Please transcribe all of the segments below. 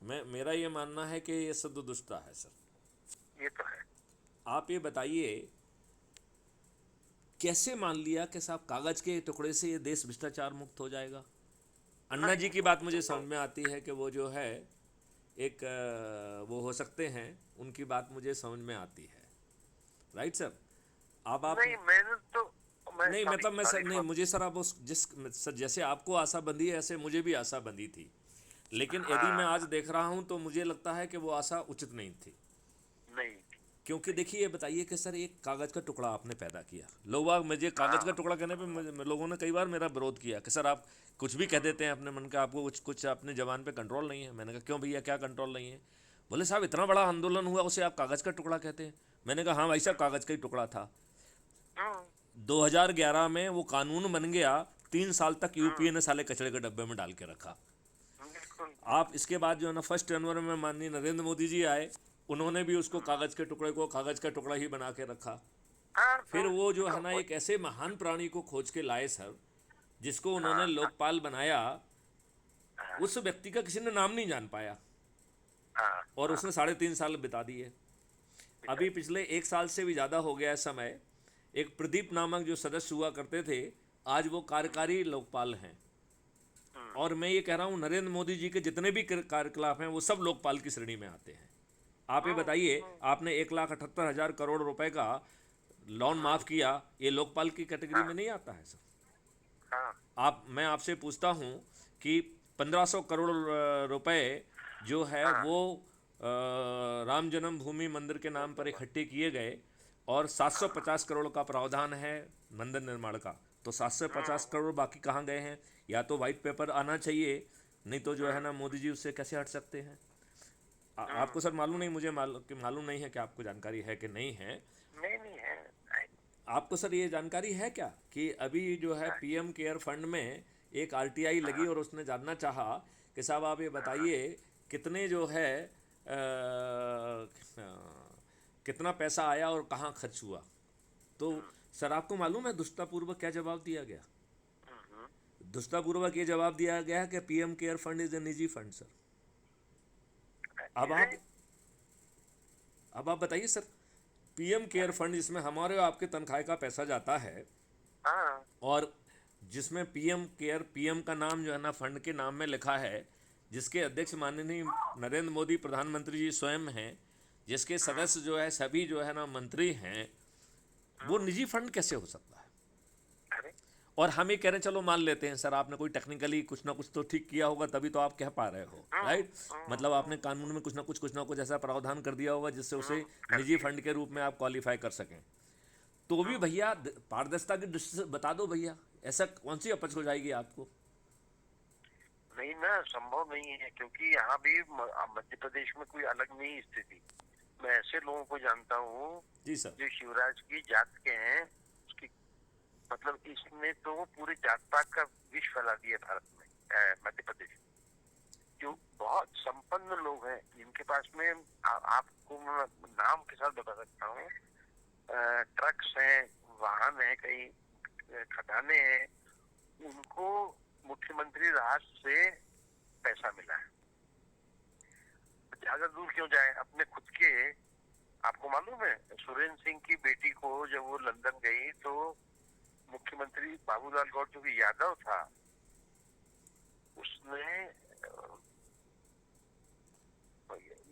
मेरा ये मानना है कि ये शुद्ध दुष्टता है सर। ये तो है। आप ये बताइए, कैसे मान लिया कि साहब कागज के टुकड़े से ये देश भ्रष्टाचार मुक्त हो जाएगा? अन्ना जी नहीं की बात मुझे समझ तो में आती है कि वो जो है एक वो हो सकते हैं, उनकी बात मुझे समझ में आती है, राइट सर। अब आप, नहीं, मैंने तो मैं नहीं सॉरी मतलब मैं सर, सॉरी नहीं फॉर। मुझे सर, आप उस जिस सर जैसे आपको आशा बंधी है ऐसे मुझे भी आशा बंधी थी, लेकिन यदि मैं आज हाँ, देख रहा हूं तो मुझे लगता है कि वो आशा उचित नहीं थी। नहीं क्योंकि नहीं। देखिए, ये बताइए कि सर एक कागज़ का टुकड़ा आपने पैदा किया, लोग बाग मुझे कागज़ का हाँ, टुकड़ा कहने पे लोगों ने कई बार मेरा विरोध किया कि सर आप कुछ भी कह देते हैं अपने मन का, आपको कुछ कुछ अपने जबान पे कंट्रोल नहीं है। मैंने कहा क्यों भैया, क्या कंट्रोल नहीं है? बोले साहब इतना बड़ा आंदोलन हुआ उसे आप कागज़ का टुकड़ा कहते हैं। मैंने कहा हाँ भाई साहब, कागज़ का ही टुकड़ा था। हम्म, 2011 में वो कानून बन गया, 3 साल तक हम्म, यूपीए ने साले कचड़े के डब्बे में डाल के रखा। बिल्कुल आप बिल्कुल। इसके बाद जो है ना 1 जनवरी में माननीय नरेंद्र मोदी जी आए, उन्होंने भी उसको कागज़ के टुकड़े को कागज़ का टुकड़ा ही बना के रखा। हाँ फिर वो जो तो है ना एक ऐसे महान प्राणी को खोज के लाए सर, जिसको उन्होंने हाँ, हाँ, लोकपाल बनाया। हाँ, उस व्यक्ति का किसी ने नाम नहीं जान पाया, हाँ, और हाँ, उसने 3.5 साल बिता दिए। अभी पिताजी। पिछले 1 साल से भी ज़्यादा हो गया है समय, एक प्रदीप नामक जो सदस्य हुआ करते थे, आज वो कार्यकारी लोकपाल हैं। हम्म, और मैं ये कह रहा हूँ, नरेंद्र मोदी जी के जितने भी कार्यकलाप हैं वो सब लोकपाल की श्रेणी में आते हैं। आप ये हम्म, बताइए, हम्म, आपने 1,78,000 करोड़ रुपए का लोन हम्म, माफ़ किया, ये लोकपाल की कैटेगरी हाँ, में नहीं आता है सर। हाँ, मैं आपसे पूछता हूँ कि 1,500 करोड़ रुपए जो है हाँ, वो राम जन्मभूमि मंदिर के नाम पर इकट्ठे किए गए, और हाँ, 750 करोड़ का प्रावधान है मंदिर निर्माण का। तो 750 करोड़ बाकी कहाँ गए हैं? या तो वाइट पेपर आना चाहिए, नहीं तो जो है ना मोदी जी उससे कैसे हट सकते हैं? आपको सर मालूम नहीं, मुझे मालूम नहीं है कि आपको जानकारी है कि नहीं है। नहीं नहीं है, नहीं, आपको सर ये जानकारी है क्या कि अभी जो है हाँ, पीएम केयर फंड में एक आरटीआई लगी, हाँ, और उसने जानना चाहा कि साहब आप ये हाँ, बताइए कितने जो है कितना पैसा आया और कहाँ खर्च हुआ? तो सर आपको मालूम है दुष्टापूर्वक क्या जवाब दिया गया? हम्म, दुष्टापूर्वक ये जवाब दिया गया कि PM care fund is a निजी फंड सर। अब इसे, आप अब आप बताइए सर, पीएम केयर फंड जिसमें हमारे और आपके तनख्वाह का पैसा जाता है, हाँ, और जिसमें पीएम केयर, पीएम का नाम जो है ना फंड के नाम में लिखा है, जिसके अध्यक्ष माननीय नरेंद्र मोदी प्रधानमंत्री जी स्वयं हैं, जिसके सदस्य जो है सभी जो है ना मंत्री हैं, वो हम्म, निजी फंड कैसे हो सकता है? अरे, और हम ये कह रहे हैं चलो मान लेते हैं सर, आपने कोई टेक्निकली कुछ ना कुछ तो ठीक किया होगा, तभी तो आप कह पा रहे हो, राइट। मतलब आपने कानून में कुछ ना कुछ ऐसा प्रावधान कर दिया होगा जिससे उसे कर निजी दिए, फंड के रूप में आप क्वालिफाई कर सकें। तो भी भैया पारदर्शिता की दृष्टि से बता दो भैया, ऐसा कौन सी अपच हो जाएगी आपको? नहीं ना, संभव नहीं है क्योंकि यहाँ भी मध्य प्रदेश में कोई अलग नहीं स्थिति। मैं ऐसे लोगों को जानता हूँ जी सर। जो शिवराज की जात के हैं, उसकी मतलब इसने तो पूरे जात पात का विष फैला दिया भारत में, मध्य प्रदेश में। जो बहुत संपन्न लोग हैं जिनके पास में आपको मैं नाम के साथ बता सकता हूँ, ट्रक्स हैं, वाहन है, कई खदाने हैं, उनको मुख्यमंत्री राहत से पैसा मिला है। ज्यादा दूर क्यों जाए, अपने खुद के। आपको मालूम है सुरेंद्र सिंह की बेटी को जब वो लंदन गई तो मुख्यमंत्री बाबूलाल गौर जो कि यादव था, उसने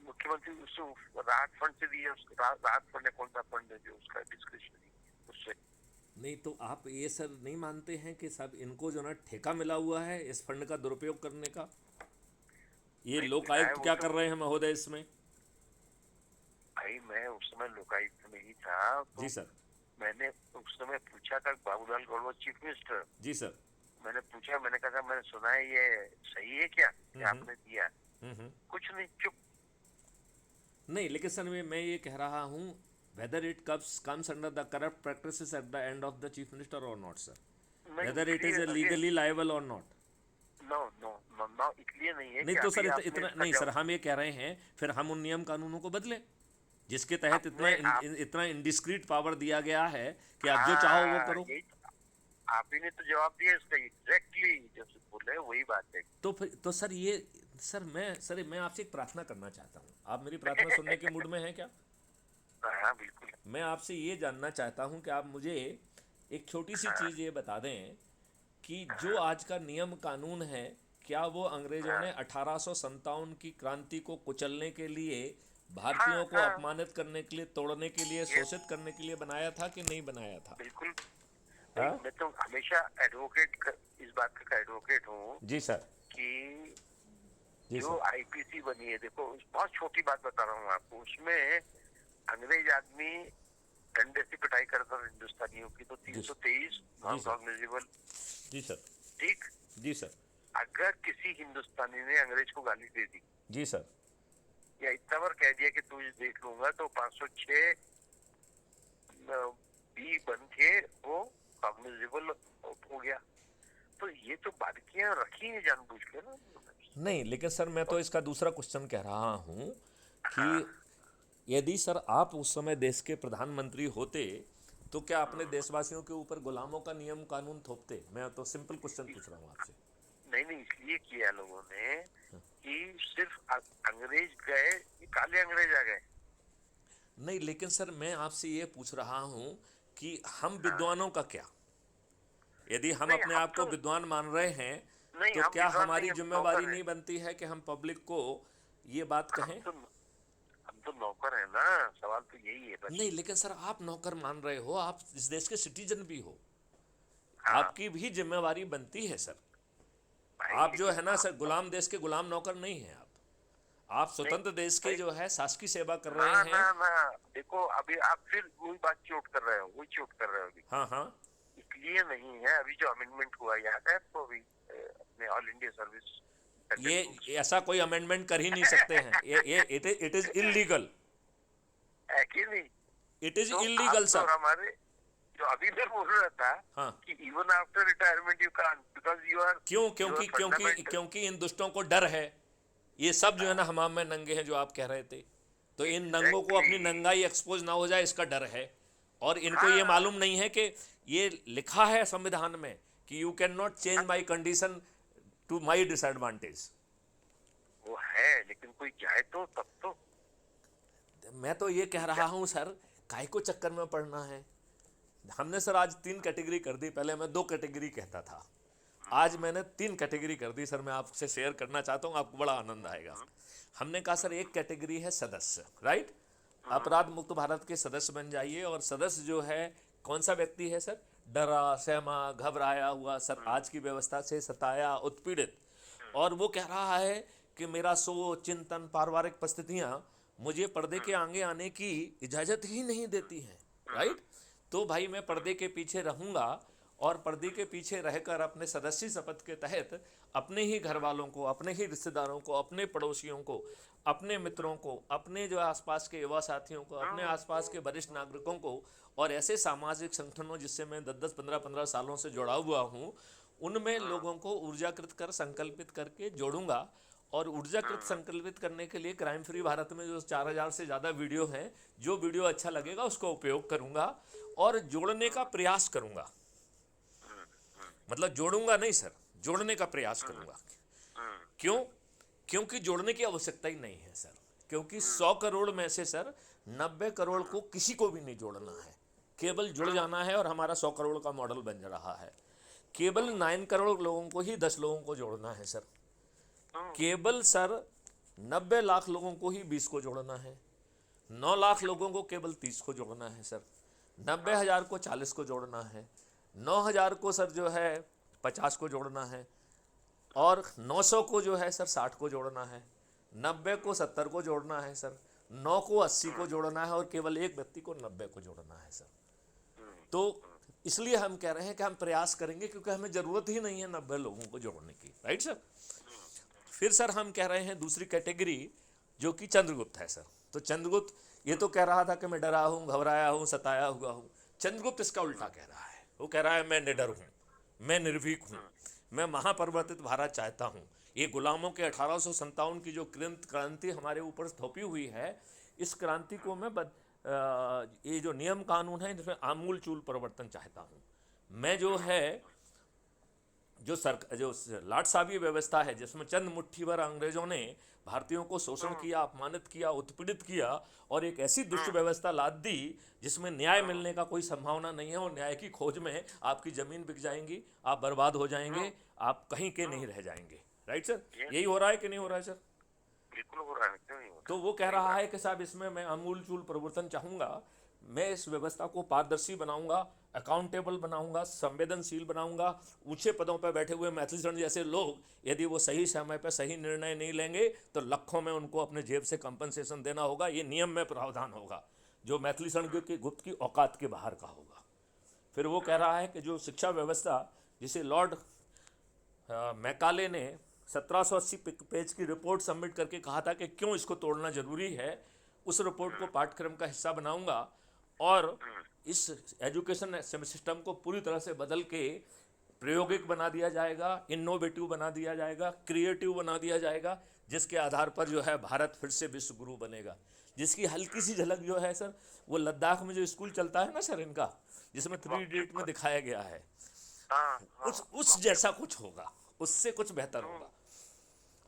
मुख्यमंत्री उसको राहत फंड से दिया। राहत फंड है, कौन सा फंड है जो उसका डिस्क्रिप्शनरी, उससे। नहीं तो आप ये सर नहीं मानते हैं कि सब इनको जो ना ठेका मिला हुआ है इस फंड का दुरुपयोग करने का? ये भाई लोक मिला है आयुक्त वो क्या तो। कर रहे हैं महोदय इसमें? भाई मैं उस समय लोकायुक्त में ही था जी तो सर। मैंने उस समय पूछा था, बाबूलाल गौर चीफ मिनिस्टर। जी सर। मैंने पूछा, मैंने कहा था मैंने सुना है ये सही है क्या कि आपने दिया? कुछ नहीं, चुप। नहीं लेकिन सर मैं ये कह रहा हूँ, whether it comes under the corrupt practices at the end of the chief minister और नॉट सर, नहीं, वेदर इट इज इसलिए ए अगेन, लीगली लायबल और not. No no no no, इसलिए नहीं है नहीं कि तो सर अभी आपने इतना इसका नहीं सर, जब हम ये कह रहे हैं फिर हम उन नियम कानूनों को बदलें जिसके तहत अपने आप, इतना इंडिस्क्रीट पावर दिया गया है कि आप जो चाहो वो हाँ करो। यही तो, आप ही ने तो जवाब दिया इसका, एग्जैक्टली जब से बोले वही बात है। तो फिर तो सर ये सर मैं आपसे एक प्रार्थना करना चाहता हूँ, आप मेरी प्रार्थना सुनने के मूड में हैं क्या? हाँ बिल्कुल। मैं आपसे ये जानना चाहता हूँ कि आप मुझे एक छोटी सी हाँ चीज़ ये बता दें कि जो हाँ आज का नियम कानून है, क्या वो अंग्रेजों हाँ ने 1857 की क्रांति को कुचलने के लिए, हाँ भारतीयों को हाँ। अपमानित करने के लिए, तोड़ने के लिए, ये शोषित करने के लिए बनाया था कि नहीं बनाया था? बिल्कुल नहीं, हाँ। मैं तो हमेशा इस बात का एडवोकेट हूँ जी सर। कि जी जो सर। आईपीसी बनी है, देखो बहुत छोटी बात बता रहा हूँ आपको, उसमें अंग्रेज आदमी डंडे से पिटाई करता था हिंदुस्तानियों की, तो जी 323 जी नॉन सर। कॉग्निजेबल। जी सर। ठीक। जी सर। अगर किसी हिंदुस्तानी ने अंग्रेज को गाली दे दी जी सर। या इतना बार कह दिया कि तुझे देख लूंगा, तो 506 बी बन के वो कॉग्निजेबल हो गया। तो ये तो बारीकियां रखी हैं जानबूझ के ना। नहीं, लेकिन सर मैं तो इसका दूसरा क्वेश्चन कह रहा हूँ कि हाँ। यदि सर आप उस समय देश के प्रधानमंत्री होते तो क्या अपने देशवासियों के ऊपर गुलामों का नियम कानून थोपते? मैं तो सिंपल क्वेश्चन पूछ रहा हूँ आपसे। नहीं नहीं, इसलिए किया लोगों ने कि सिर्फ अंग्रेज गए, ये काले अंग्रेज आ गए। नहीं, लेकिन सर मैं आपसे ये पूछ रहा हूँ कि हम हाँ। विद्वानों का क्या? यदि हम नहीं अपने हम आप को तो, विद्वान मान रहे हैं नहीं तो हम क्या विद्वान नहीं, हमारी हम जिम्मेवारी नौकर हैं। नहीं बनती है कि हम पब्लिक को ये बात हम कहें? तो हम तो नौकर हैं ना, सवाल तो यही है बस। नहीं, लेकिन सर आप नौकर मान रहे हो, आप इस देश के सिटीजन भी हो, हाँ आपकी भी जिम्मेवारी बनती है सर। भाई, आप जो लेकिन है ना सर, गुलाम देश के गुलाम नौकर नहीं हैं आप नहीं स्वतंत्र देश के भाई, जो है शासकीय सेवा कर ना रहे ना हैं। ना, देखो अभी आप फिर वही बात चोट कर रहे हो, वही चोट कर रहे हो अभी। हाँ हाँ। इसलिए नहीं है, अभी जो अमेंडमेंट हुआ याद है आपको, अभी अपने ऑल इंडिया सर्विस ये स्टैंडर्ड रूल्स ऐसा कोई अमेंडमेंट कर ही नहीं सकते हैं, ये इट इज इलीगल। है कि नहीं? इट इज तो आप इलीगल तो सर। हमारे, जो अभी मैं बोल रहा था हाँ। कि even after retirement you can't, because क्यों? यू आर क्योंकि क्योंकि फंडामेंटल। क्योंकि इन दुष्टों को डर है। ये सब जो है ना हमाम में नंगे हैं जो आप कह रहे थे, तो इन नंगों को अपनी एग्जैक्टली। नंगाई एक्सपोज ना हो जाए इसका डर है। और इनको ये हाँ मालूम नहीं है कि ये लिखा है संविधान में कि you can not change my condition to my disadvantage. वो है, लेकिन कोई जाए तो तब तो। मैं तो ये कह रहा हूँ सर, काहे को चक्कर में पड़ना है? हमने सर आज 3 कैटेगरी कर दी, पहले मैं 2 कैटेगरी कहता था, आज मैंने 3 कैटेगरी कर दी सर। मैं आपसे शेयर करना चाहता हूँ, आपको बड़ा आनंद आएगा। हमने कहा सर एक कैटेगरी है सदस्य, राइट? अपराध मुक्त भारत के सदस्य बन जाइए। और सदस्य जो है कौन सा व्यक्ति है सर? डरा सहमा घबराया हुआ सर, आज की व्यवस्था से सताया उत्पीड़ित, और वो कह रहा है कि मेरा सोच चिंतन पारिवारिक परिस्थितियां मुझे पर्दे के आगे आने की इजाज़त ही नहीं देती हैं, राइट? तो भाई मैं पर्दे के पीछे रहूंगा और पर्दे के पीछे रहकर अपने सदस्य शपथ के तहत अपने ही घर वालों को, अपने ही रिश्तेदारों को, अपने पड़ोसियों को, अपने मित्रों को, अपने जो आसपास के युवा साथियों को, अपने आसपास के वरिष्ठ नागरिकों को, और ऐसे सामाजिक संगठनों जिससे मैं 10-10 15-15 सालों से जुड़ा हुआ हूँ, उनमें लोगों को ऊर्जाकृत कर संकल्पित करके जोड़ूंगा। और ऊर्जाकृत संकल्पित करने के लिए क्राइम फ्री भारत में जो 4000 से ज़्यादा वीडियो हैं, जो वीडियो अच्छा लगेगा उसका उपयोग करूंगा और जोड़ने का प्रयास करूंगा। मतलब जोड़ूंगा नहीं सर, जोड़ने का प्रयास करूंगा। क्यों? क्योंकि जोड़ने की आवश्यकता ही नहीं है सर, क्योंकि 100 करोड़ में से सर 90 करोड़ को किसी को भी नहीं जोड़ना है, केवल जुड़ जाना है। और हमारा 100 करोड़ का मॉडल बन रहा है, केवल 9 करोड़ लोगों को ही 10 लोगों को जोड़ना है सर। केवल सर 90 लाख लोगों को ही 20 को जोड़ना है, 9 लाख लोगों को केवल 30 को जोड़ना है सर, 90,000 को 40 को जोड़ना है, 9,000 को सर जो है 50 को जोड़ना है, और 900 को जो है सर 60 को जोड़ना है, 90 को 70 को जोड़ना है सर, 9 को 80 को जोड़ना है, और केवल एक व्यक्ति को 90 को जोड़ना है सर। तो इसलिए हम कह रहे हैं कि हम प्रयास करेंगे, क्योंकि हमें ज़रूरत ही नहीं है 90 लोगों को जोड़ने की, राइट सर? फिर सर हम कह रहे हैं दूसरी कैटेगरी जो कि चंद्रगुप्त है सर। तो चंद्रगुप्त ये तो कह रहा था कि मैं डरा हूँ, घबराया हूँ, सताया हुआ हूँ। चंद्रगुप्त इसका उल्टा कह रहा है, वो कह रहा है मैं निडर हूँ, मैं निर्भीक हूँ, मैं महापरिवर्तित भारत चाहता हूँ। ये गुलामों के 1857 की जो क्रांति हमारे ऊपर थोपी हुई है, इस क्रांति को मैं ये जो नियम कानून है इसमें आमूल चूल परिवर्तन चाहता हूँ। मैं जो है जो लाट साहबी व्यवस्था है, जिसमें चंद मुट्ठी भर अंग्रेजों ने भारतीयों को शोषण किया, अपमानित किया, उत्पीड़ित किया और एक ऐसी दुष्ट व्यवस्था लाद दी जिसमें न्याय मिलने का कोई संभावना नहीं है, और न्याय की खोज में आपकी जमीन बिक जाएंगी, आप बर्बाद हो जाएंगे, आप कहीं के नहीं रह जाएंगे। राइट सर, यही हो रहा है कि नहीं हो रहा है सर? बिल्कुल हो रहा है, क्यों नहीं हो रहा? तो वो कह रहा है कि साहब इसमें मैं आमूल चूल परिवर्तन चाहूँगा, मैं इस व्यवस्था को पारदर्शी बनाऊंगा, अकाउंटेबल बनाऊंगा, संवेदनशील बनाऊंगा। ऊंचे पदों पर बैठे हुए मैथिलीशरण जैसे लोग यदि वो सही समय पर सही निर्णय नहीं लेंगे तो लाखों में उनको अपने जेब से कंपनसेशन देना होगा, ये नियम में प्रावधान होगा जो मैथिलीशरण के गुप्त की औकात के बाहर का होगा। फिर वो कह रहा है कि जो शिक्षा व्यवस्था, जिसे लॉर्ड मैकाले ने 1780 पेज की रिपोर्ट सबमिट करके कहा था कि क्यों इसको तोड़ना जरूरी है, उस रिपोर्ट को पाठ्यक्रम का हिस्सा बनाऊंगा और इस एजुकेशन सिस्टम को पूरी तरह से बदल के प्रायोगिक बना दिया जाएगा, इनोवेटिव बना दिया जाएगा, क्रिएटिव बना दिया जाएगा, जिसके आधार पर जो है भारत फिर से विश्व गुरु बनेगा। जिसकी हल्की सी झलक जो है सर, वो लद्दाख में जो स्कूल चलता है ना सर इनका, जिसमें 3 इडियट में दिखाया गया है, उस जैसा कुछ होगा, उससे कुछ बेहतर होगा।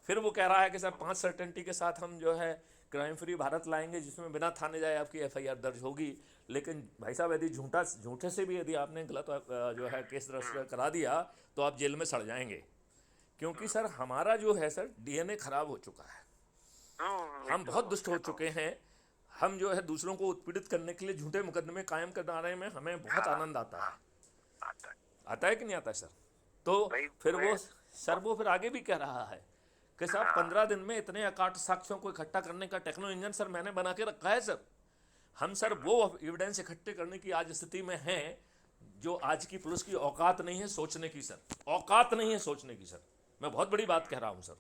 फिर वो कह रहा है कि सर 5 सर्टेनिटी के साथ हम जो है क्राइम फ्री भारत लाएंगे, जिसमें बिना थाने जाए आपकी एफआईआर दर्ज होगी। लेकिन भाई साहब, यदि झूठे से भी यदि आपने गलत जो है केस दर्ज करा दिया तो आप जेल में सड़ जाएंगे, क्योंकि सर हमारा जो है सर डीएनए खराब हो चुका है, हम बहुत दुष्ट हो चुके हैं। हम जो है दूसरों को उत्पीड़ित करने के लिए झूठे मुकदमे कायम कराने में हमें बहुत आनंद आता है। आता है कि नहीं आता है सर? तो फिर वो फिर आगे भी कह रहा है कि साहब 15 दिन में इतने अकाट साक्ष्यों को इकट्ठा करने का टेक्नो इंजन सर मैंने बना के रखा है सर। हम सर वो एविडेंस इकट्ठे करने की आज स्थिति में हैं जो आज की पुलिस की औकात नहीं है सोचने की सर, औकात नहीं है सोचने की सर। मैं बहुत बड़ी बात कह रहा हूँ सर।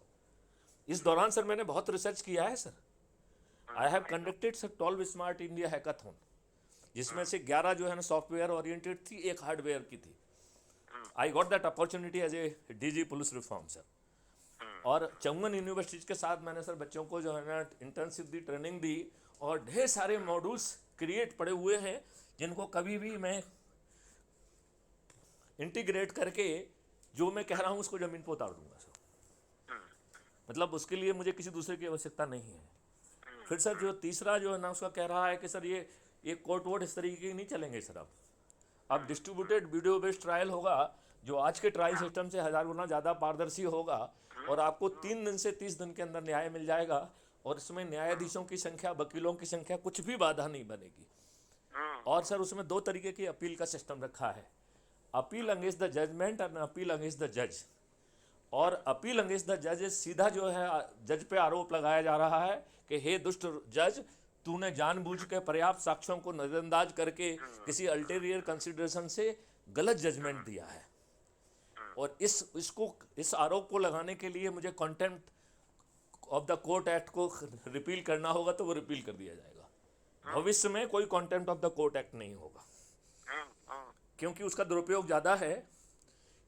इस दौरान सर मैंने बहुत रिसर्च किया है sir. I have conducted sir 12 smart India hackathon, जिसमें से 11 जो है ना सॉफ्टवेयर ओरिएंटेड थी, एक हार्डवेयर की थी। I got that opportunity as a DG police reform sir. और चौंगन यूनिवर्सिटी के साथ मैंने सर बच्चों को जो है ना इंटर्नशिप दी, ट्रेनिंग दी, और ढेर सारे मॉड्यूल्स क्रिएट पड़े हुए हैं जिनको कभी भी मैं इंटीग्रेट करके जो मैं कह रहा हूँ उसको ज़मीन पर उतार दूंगा सर। मतलब उसके लिए मुझे किसी दूसरे की आवश्यकता नहीं है। फिर सर जो तीसरा जो है ना उसका कह रहा है कि सर ये कोर्ट वोट इस तरीके के नहीं चलेंगे सर। अब डिस्ट्रीब्यूटेड वीडियो बेस्ड ट्रायल होगा, जो आज के ट्रायल सिस्टम से 1000 गुना ज़्यादा पारदर्शी होगा, और आपको 3 दिन से 30 दिन के अंदर न्याय मिल जाएगा, और इसमें न्यायाधीशों की संख्या, वकीलों की संख्या कुछ भी बाधा नहीं बनेगी। और सर उसमें 2 तरीके की अपील का सिस्टम रखा है, अपील अगेंस्ट द जजमेंट और अपील अगेंस्ट द जज। और अपील अगेंस्ट द जज सीधा जो है जज पे आरोप लगाया जा रहा है कि हे दुष्ट जज, तूने जानबूझ के पर्याप्त साक्ष्यों को नजरअंदाज करके किसी अल्टीरियर कंसिडरेशन से गलत जजमेंट दिया है। और इस आरोप को लगाने के लिए मुझे contempt of the court act को रिपील करना होगा, तो वो रिपील कर दिया जाएगा। भविष्य में कोई contempt of the court act नहीं होगा, क्योंकि उसका दुरुपयोग ज़्यादा है।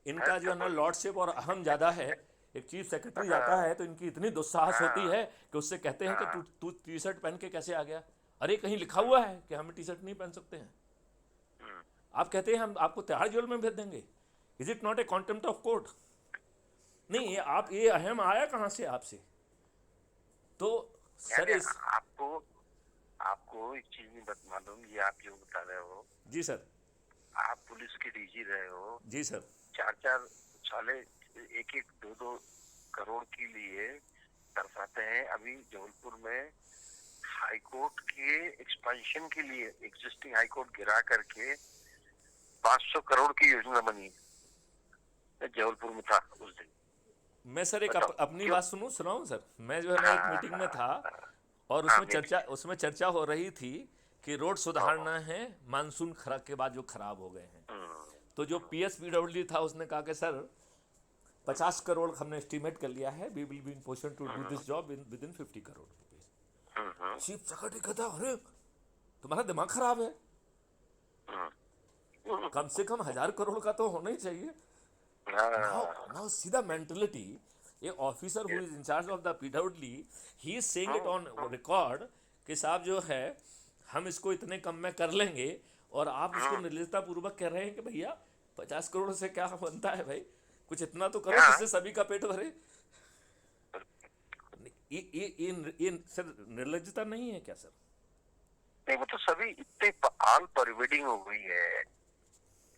इनका जो है ना लॉर्डशिप और अहम ज़्यादा है। एक चीफ सेक्रेटरी जाता है तो इनकी इतनी दुस्साहस होती है कि उससे कहते हैं कि तू टी शर्ट पहन के कैसे आ गया? अरे कहीं लिखा हुआ है कि हमें टी शर्ट नहीं पहन सकते हैं? आप कहते हैं हम आपको तिहाड़ जेल में भेज देंगे। Is it not a contempt of court? नहीं, ये अहम आया कहाँ से आपसे? तो सर आपको एक चीज नहीं मालूम, ये आप जो बता रहे हो। जी सर। आप पुलिस के डीजी रहे हो। जी सर। 4 साले 1-2 करोड़ के लिए तरसाते हैं। अभी जबलपुर में हाई कोर्ट के एक्सपेंशन के लिए एग्जिस्टिंग हाई कोर्ट गिरा करके 500 करोड़ की योजना बनी। जबलपुर में था उस दिन। मैं सर एक अपनी बात सुनाऊं सर। मैं जो है ना एक मीटिंग में था और उसमें चर्चा हो रही थी कि रोड सुधारना है मानसून के बाद जो खराब हो गए हैं। तो जो PSPWD था उसने कहा कि सर 50 करोड़ हमने एस्टिमेट कर लिया है, we will be in position to do this job within 50 crore rupees. Chief secretary कहता अरे तुम्हारा दिमाग खराब है, कम से कम 1000 करोड़ का तो होना ही चाहिए। Now see the mentality. A officer who is in charge of the PWD, he is saying it on record कि साहब जो है हम इसको इतने कम में कर लेंगे, और आप उसको निर्लजता पूर्वक कह रहे हैं कि भैया 50 करोड़ से क्या बनता है भाई, कुछ इतना तो करो हाँ। जिससे सभी का पेट भरे। ये सर निर्लज्जता नहीं है क्या सर? नहीं, वो तो सभी इतने ऑल परवेडिंग हो गई है,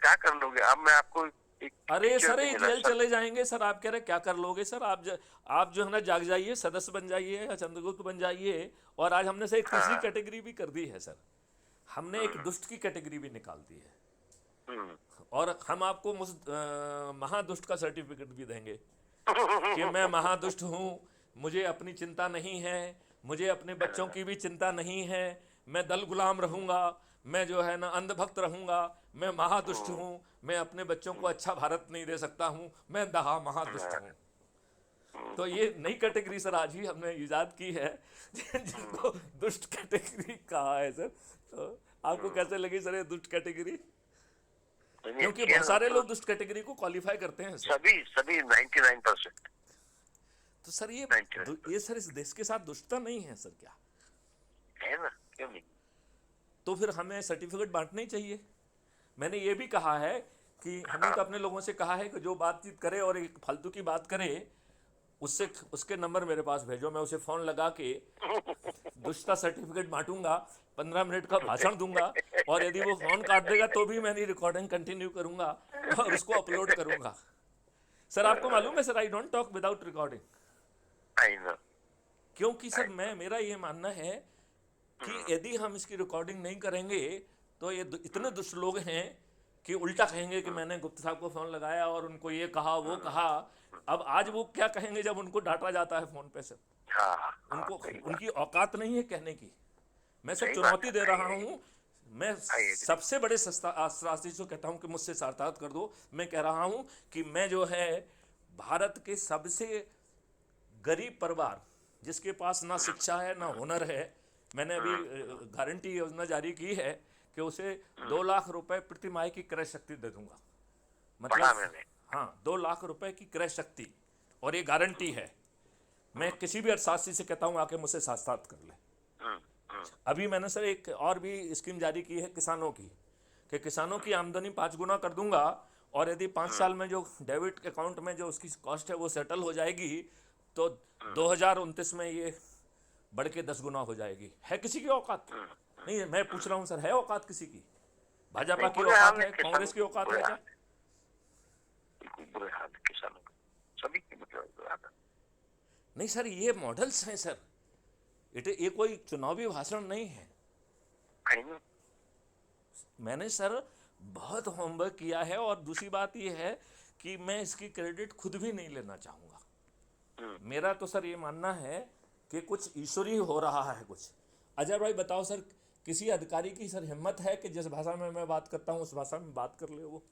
क्या कर लोगे? अब मैं आपको एक अरे पिक्चर सर, ये देंगे जेल सर। चले जाएंगे सर। आप कह रहे क्या कर लोगे सर? आप जो है ना जाग जाइए, सदस्य बन जाइए या चंद्रगुप्त बन जाइए। और आज हमने से एक तीसरी हाँ। कैटेगरी भी कर दी है सर। हमने एक दुष्ट की कैटेगरी भी निकाल दी है। हम्म। और हम आपको महादुष्ट का सर्टिफिकेट भी देंगे कि मैं महादुष्ट हूँ, मुझे अपनी चिंता नहीं है, मुझे अपने बच्चों की भी चिंता नहीं है, मैं दल गुलाम रहूँगा, मैं जो है ना अंधभक्त रहूँगा, मैं महादुष्ट हूँ, मैं अपने बच्चों को अच्छा भारत नहीं दे सकता हूँ, मैं महादुष्ट हूँ। तो ये नई कैटेगरी सर आज ही हमने इजाद की है जिनको दुष्ट कैटेगरी कहा है सर। तो आपको कैसे लगी सर ये दुष्ट कैटेगरी? क्योंकि बहुत सारे लोग दुष्ट कैटेगरी को क्वालिफाई करते हैं सर। सभी सभी 99%। तो सर ये 99% सर इस देश के साथ दुष्टता नहीं है सर क्या? है ना, क्यों नहीं? तो फिर हमें सर्टिफिकेट बांटने ही चाहिए। मैंने ये भी कहा है कि हमने तो अपने लोगों से कहा है कि जो बातचीत करे और एक फालतू की बात करे उससे उसके नंबर मेरे पास भेजो, मैं उसे फ़ोन लगा के दुष्टता सर्टिफिकेट बांटूंगा, 15 मिनट का भाषण दूंगा, और यदि वो फ़ोन काट देगा तो भी मैं रिकॉर्डिंग कंटिन्यू करूंगा और उसको अपलोड करूंगा। सर आपको मालूम है sir, I don't talk without recording. I know. क्योंकि सर मेरा ये मानना है कि यदि हम इसकी रिकॉर्डिंग नहीं करेंगे तो ये इतने दुष्ट लोग हैं कि उल्टा कहेंगे कि मैंने गुप्ता साहब को फ़ोन लगाया और उनको ये कहा वो कहा। अब आज वो क्या कहेंगे जब उनको डांटा जाता है फ़ोन पे सर? हाँ, उनको सही बात। उनकी औकात नहीं है कहने की। मैं सर सही चुनौती बात दे है। रहा हूँ। मैं सबसे बड़े शास्त्री से कहता हूँ कि मुझसे सार्थक कर दो। मैं कह रहा हूँ कि मैं जो है भारत के सबसे गरीब परिवार जिसके पास ना शिक्षा है ना हुनर है, मैंने अभी गारंटी योजना जारी की है कि उसे 2 लाख रुपए प्रति माह की क्रय शक्ति दे दूंगा। पढ़ा मतलब मैंने। हाँ, 2 लाख रुपए की क्रय शक्ति, और ये गारंटी है। मैं किसी भी अर्थशास्त्री से कहता हूँ आके मुझसे साक्षात कर ले। अभी मैंने सर एक और भी स्कीम जारी की है किसानों की, कि किसानों की आमदनी 5 गुना कर दूंगा, और यदि 5 साल में जो डेबिट अकाउंट में जो उसकी कॉस्ट है वो सेटल हो जाएगी तो 2029 में ये बढ़ के 10 गुना हो जाएगी। है किसी की औकात? नहीं, मैं पूछ रहा हूँ सर, है औकात किसी की? भाजपा नहीं, की बुरे औकात हाल है? कांग्रेस की औकात है क्या? बिल्कुल बुरे हाल है किसानों के, सभी की मतलब बुरे हाल है। नहीं सर, ये मॉडल्स हैं सर, ये कोई चुनावी भाषण नहीं है। I know. मैंने सर बहुत होमवर्क किया है, और दूसरी बात ये है कि मैं इसकी क्रेडिट खुद भी नहीं लेना चाहूँगा। मेरा तो सर ये मानना है कि कुछ ईश्वरी हो रहा है कुछ। अजय भाई बताओ सर, किसी अधिकारी की सर हिम्मत है कि जिस भाषा में मैं बात करता हूँ उस भाषा में बात कर ले वो?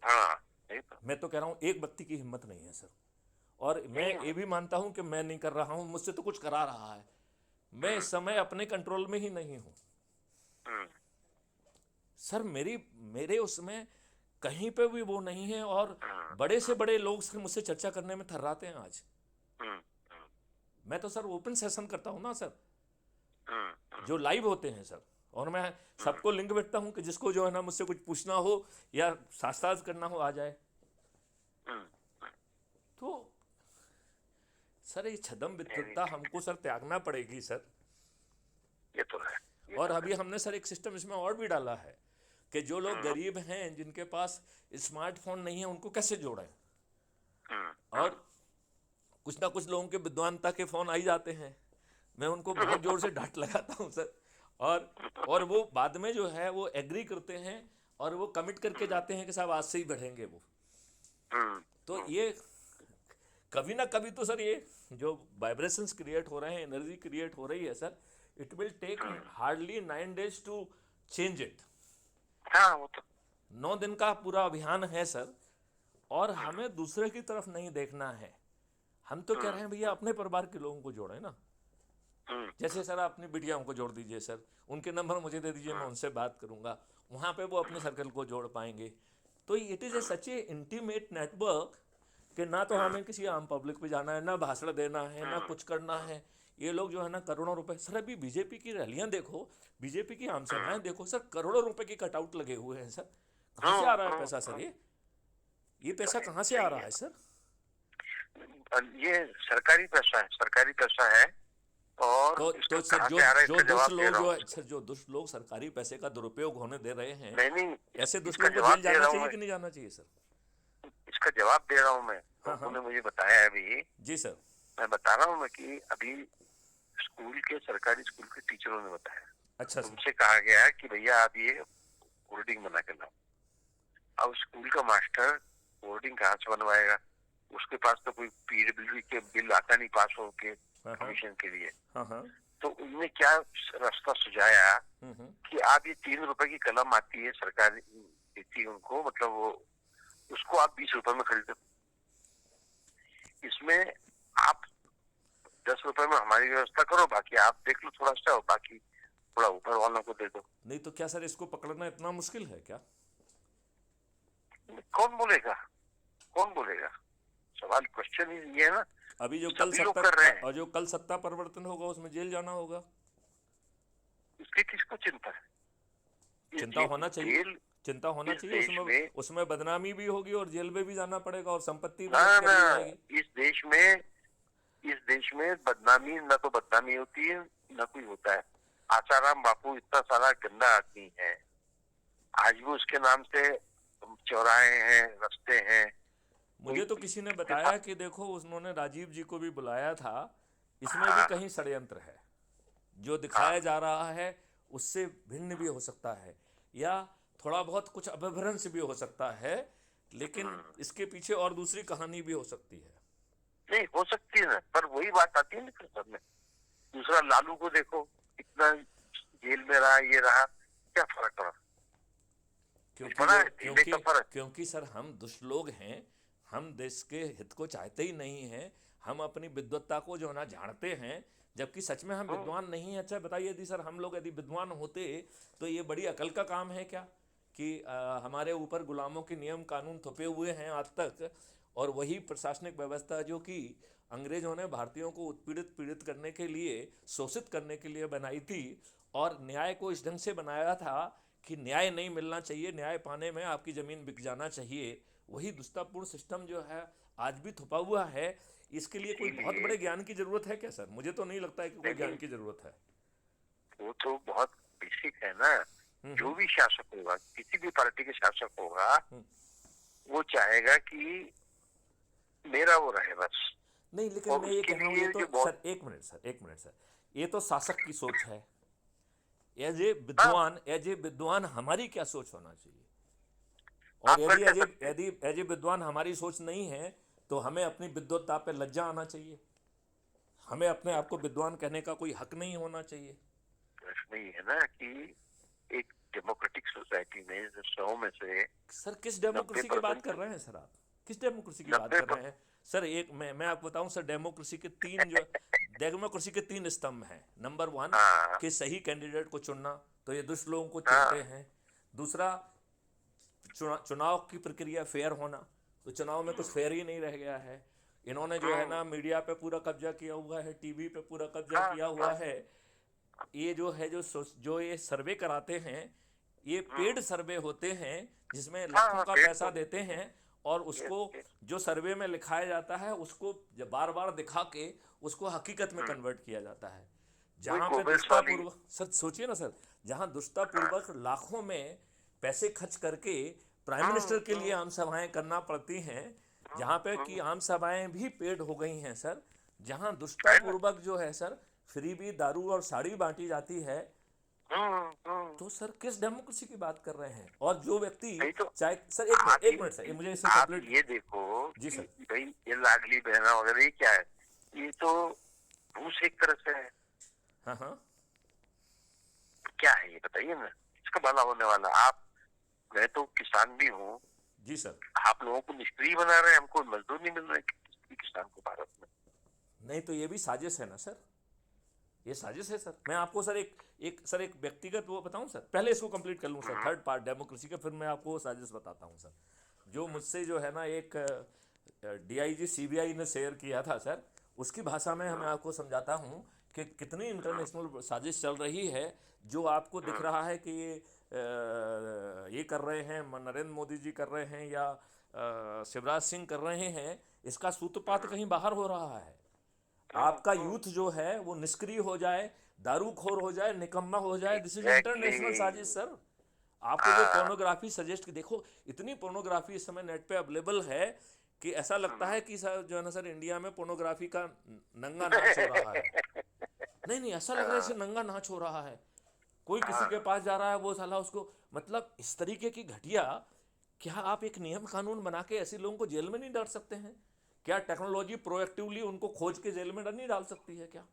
हाँ, नहीं तो। मैं तो कह रहा हूँ एक व्यक्ति की हिम्मत नहीं है सर। और मैं ये भी मानता हूँ कि मैं नहीं कर रहा हूँ, मुझसे तो कुछ करा रहा है। मैं इस समय अपने कंट्रोल में ही नहीं हूँ सर। मेरे उसमें कहीं पे भी वो नहीं है, और बड़े से बड़े लोग सर मुझसे चर्चा करने में थर्राते हैं आज। मैं तो सर ओपन सेशन करता हूँ ना सर, जो लाइव होते हैं सर, और मैं सबको लिंक भेजता हूँ कि जिसको जो है ना मुझसे कुछ पूछना हो या साक्षात करना हो आ जाए। तो सर ये छदम विद्वत्ता हमको सर त्यागना पड़ेगी सर। ये तो है। और अभी हमने सर एक सिस्टम इसमें और भी डाला है कि जो लोग गरीब हैं जिनके पास स्मार्टफोन नहीं है उनको कैसे जोड़ें। और कुछ ना कुछ लोगों के विद्वानता के फ़ोन आ ही जाते हैं, मैं उनको बहुत ज़ोर से डांट लगाता हूँ सर। और वो बाद में जो है वो एग्री करते हैं और वो कमिट करके जाते हैं कि साहब आज से ही बढ़ेंगे वो। तो ये कभी ना कभी तो सर ये जो वाइब्रेशंस क्रिएट हो रहे हैं, एनर्जी क्रिएट हो रही है sir, it will take hardly 9 days to change it. हाँ, वो तो 9 दिन का पूरा अभियान है सर, और हमें दूसरे की तरफ नहीं देखना है। हम तो कह रहे हैं भैया अपने परिवार के लोगों को जोड़े ना। जैसे सर आप अपनी बिटियाओं को जोड़ दीजिए सर, उनके नंबर मुझे दे दीजिए, मैं उनसे बात करूंगा, वहाँ पे वो अपने सर्कल को जोड़ पाएंगे। तो it is a such A intimate network कि ना तो हमें किसी आम पब्लिक पे जाना है, ना भाषण देना है, ना कुछ करना है। ये लोग जो है ना करोड़ों रुपए, सर अभी बीजेपी की रैलियां देखो, बीजेपी की आम सभाएं देखो सर, करोड़ों रुपए की कटआउट लगे हुए हैं सर। कहाँ से आ रहा है पैसा सर? ये ये पैसा कहाँ से आ रहा है सर? ये सरकारी पैसा है, सरकारी पैसा है। और इसका तो सर कहाँ जो से आ रहा है जो इसका दुष्ट जवाब दे लोग रहा जो हूँ। है सर, जो दुष्ट लोग सरकारी पैसे का दुरुपयोग होने दे रहे हैं, नहीं नहीं, ऐसे दुष्ट इसका लोगों को जवाब जेल दे जाना रहा हूँ चाहिए मैं, कि नहीं जाना चाहिए सर? इसका जवाब दे रहा हूँ मैं। हाँ हाँ। उन्होंने मुझे बताया है अभी, जी सर। मैं बता रहा हूँ मैं कि अभी स्कूल के, सरकारी स्कूल के टीचरों ने बताया, अच्छा सर। उनसे कहा गया है कि भैया आप ये होर्डिंग बना के लाओ। अब स्कूल का मास्टर होर्डिंग कहाँ से बनवाएगा? उसके पास तो कोई पीडब्ल्यूडी के बिल आता नहीं पास हो के हाँ हाँ। कमीशन के लिए। हाँ हाँ। तो उनने क्या रास्ता सुझाया कि आप ये 3 रुपए की कलम आती है सरकारी देती है उनको, मतलब वो उसको आप 20 रुपए में खरीदो। इसमें आप 10 रुपए में हमारी व्यवस्था करो, बाकी आप देख लो थोड़ा सा, और बाकी थोड़ा ऊपर वालों को दे दो। नहीं तो क्या सर इसको पकड़ना इतना मुश्किल है क्या? कौन बोलेगा, कौन बोलेगा? सवाल, क्वेश्चन ही ये है ना। अभी जो कल सभी लोग सत्ता कर रहे हैं, और जो कल सत्ता परिवर्तन होगा उसमें जेल जाना होगा। इसकी किसको चिंता है? चिंता होना चाहिए, जेल चिंता होना इस चाहिए। देश उसमें में, उसमें बदनामी भी होगी और जेल में भी जाना पड़ेगा और संपत्ति भी ना जब्त कर ना, ली जाएगी। इस देश में बदनामी, न तो बदनामी होती है न कोई होता है। आसाराम बापू इतना सारा गंदा आदमी है, आज भी उसके नाम से चौराहे हैं, रास्ते हैं। मुझे तो किसी ने बताया कि देखो उन्होंने राजीव जी को भी बुलाया था, इसमें भी हाँ कहीं षड्यंत्र है। जो हाँ दिखाया जा रहा है उससे भिन्न भी हो सकता है, या थोड़ा बहुत कुछ अपभ्रंश भी हो सकता है, लेकिन इसके पीछे और दूसरी कहानी भी हो सकती है। नहीं हो सकती है ना, पर वही बात आती है ना फिर सब में। दूसरा लालू को देखो, इतना जेल में रहा, ये रहा, क्या फर्क पड़ा? क्योंकि पड़ा वो है जेल का फर्क? क्योंकि सर हम दुष्ट लोग हैं, हम देश के हित को चाहते ही नहीं हैं, हम अपनी विद्वत्ता को जो ना जानते हैं, जबकि सच में हम विद्वान नहीं हैं। अच्छा बताइए, यदि सर हम लोग यदि विद्वान होते तो ये बड़ी अकल का काम है क्या कि हमारे ऊपर गुलामों के नियम कानून थोपे हुए हैं आज तक, और वही प्रशासनिक व्यवस्था जो कि अंग्रेजों ने भारतीयों को उत्पीड़ित पीड़ित करने के लिए, शोषित करने के लिए बनाई थी, और न्याय को इस ढंग से बनाया था कि न्याय नहीं मिलना चाहिए, न्याय पाने में आपकी ज़मीन बिक जाना चाहिए, वही दुष्टापूर्ण सिस्टम जो है आज भी थुपा हुआ है। इसके लिए कोई बहुत इसीलिए बड़े ज्ञान की जरूरत है क्या सर? मुझे तो नहीं लगता है कि कोई ज्ञान की जरूरत है। वो तो बहुत बेसिक है ना। जो भी शासक होगा, किसी भी पार्टी के शासक होगा, वो चाहेगा कि मेरा वो रहे बस। नहीं, लेकिन और मैं ये उसके कह रहा हूँ, लिए ये तो जो बहुत, सर एक मिनट सर, एक मिनट सर, ये तो शासक की सोच है। एज ए हाँ विद्वान, एज ए विद्वान हमारी क्या सोच होना चाहिए? और आप कर यदि क्या एज ए सकते हैं? यदि एज ए विद्वान हमारी सोच नहीं है तो हमें अपनी विद्वत्ता पे लज्जा आना चाहिए, हमें अपने आप को विद्वान कहने का कोई हक नहीं होना चाहिए। प्रश्न ये है ना कि एक डेमोक्रेटिक सोसाइटी में 100 में से सर किस 90 डेमोक्रेसी की बात कर परसेंट, रहे हैं सर? आप किस डेमोक्रेसी की बात 90 कर रहे हैं सर? एक मैं आपको बताऊं सर, डेमोक्रेसी के तीन स्तंभ हैं। नंबर वन, हाँ कि सही कैंडिडेट को चुनना, तो ये दुष्ट लोगों को चुनते हाँ हैं। दूसरा, चुनाव की प्रक्रिया फेयर होना, तो चुनाव में कुछ फेयर ही नहीं रह गया है। इन्होंने जो है ना मीडिया पे पूरा कब्जा किया हुआ है, टीवी पे पूरा कब्जा हाँ किया हुआ हाँ है। ये जो है जो ये सर्वे कराते हैं, ये पेड सर्वे होते हैं जिसमें लाखों हाँ, का पेड़ पैसा तो देते हैं, और ये- उसको ये- जो सर्वे में लिखाया जाता है उसको बार बार दिखा के उसको हकीकत में हम्म, कन्वर्ट किया जाता है। वही जहाँ पे गोबेल्स वाली। दुष्टापूर्वक, सर सोचिए ना सर, जहाँ हाँ दुष्टापूर्वक लाखों में पैसे खर्च करके प्राइम हम्म, मिनिस्टर के लिए हम्म, आम सभाएं करना पड़ती हैं, हम्म, जहाँ पे कि हम्म, आम सभाएं भी पेड हो गई हैं सर, जहाँ है ना? दुष्टापूर्वक जो है सर फ्री भी दारू और साड़ी बांटी जाती है, तो सर किस डेमोक्रेसी की बात कर रहे हैं? और जो व्यक्ति, नहीं तो चाहे सर आप एक मिनट सर, ये मुझे इसे आप कंप्लीट। ये देखो जी कि सर। भाई ये लाडली बहना वगैरह ये क्या है? ये तो घूस एक तरह से है। हाँ हाँ। क्या है ये बताइए ना, इसका भला होने वाला? आप, मैं तो किसान भी हूँ, जी सर। आप लोगों को निष्क्रिय बना रहे हैं, हमको मजदूर नहीं मिल रहे किसान को भारत में। नहीं तो ये भी साजिश है ना सर, ये साजिश है सर। मैं आपको सर एक व्यक्तिगत वो बताऊं सर, पहले इसको कंप्लीट कर लूं सर, थर्ड पार्ट डेमोक्रेसी का, फिर मैं आपको वो साजिश बताता हूं सर। जो मुझसे जो है ना एक डीआईजी सीबीआई ने शेयर किया था सर, उसकी भाषा में मैं आपको समझाता हूं कि कितनी इंटरनेशनल साजिश चल रही है। जो आपको दिख रहा है कि ये कर रहे हैं, नरेंद्र मोदी जी कर रहे हैं, या शिवराज सिंह कर रहे हैं, इसका सूत्रपात कहीं बाहर हो रहा है। आपका यूथ जो है वो निष्क्रिय हो जाए, दारूखोर हो जाए, निकम्मा हो जाए, दिस इज इंटरनेशनल साजिश एग्जैक्टली। सर। आपको जो पोर्नोग्राफी सजेस्ट की, देखो इतनी पोर्नोग्राफी इस समय नेट पे अवेलेबल है कि ऐसा लगता है कि सर जो है ना सर, इंडिया में पोर्नोग्राफी का नंगा नाच हो रहा है। नहीं नहीं, ऐसा लग रहा है जैसे नंगा नाच हो रहा है। कोई किसी के पास जा रहा है, वो साला उसको, मतलब इस तरीके की घटिया। क्या आप एक नियम कानून बना के ऐसे लोगों को जेल में नहीं डाल सकते हैं? क्या टेक्नोलॉजी प्रोएक्टिवली उनको खोज के जेल में नहीं डाल सकती है क्या?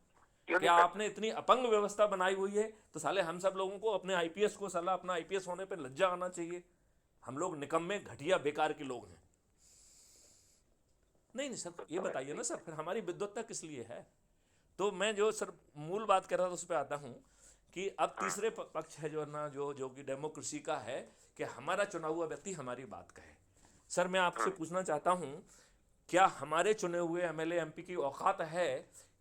क्यों नहीं क्या कर आपने इतनी अपंग व्यवस्था बनाई हुई है? तो साले हम सब लोगों को अपने आईपीएस को, साला अपना आईपीएस होने पे लज्जा आना चाहिए। हम लोग निकम्मे घटिया बेकार के लोग हैं। नहीं नहीं सर, ये बताइए ना सर, फिर हमारी विद्वत्ता किस लिए है? तो मैं जो सर मूल बात कर रहा था उस पर आता हूँ कि अब तीसरे पक्ष है जो ना, जो जो कि डेमोक्रेसी का है, कि हमारा चुना हुआ व्यक्ति हमारी बात कहे। सर मैं आपसे पूछना चाहता हूँ, क्या हमारे चुने हुए एमएलए एमपी की औकात है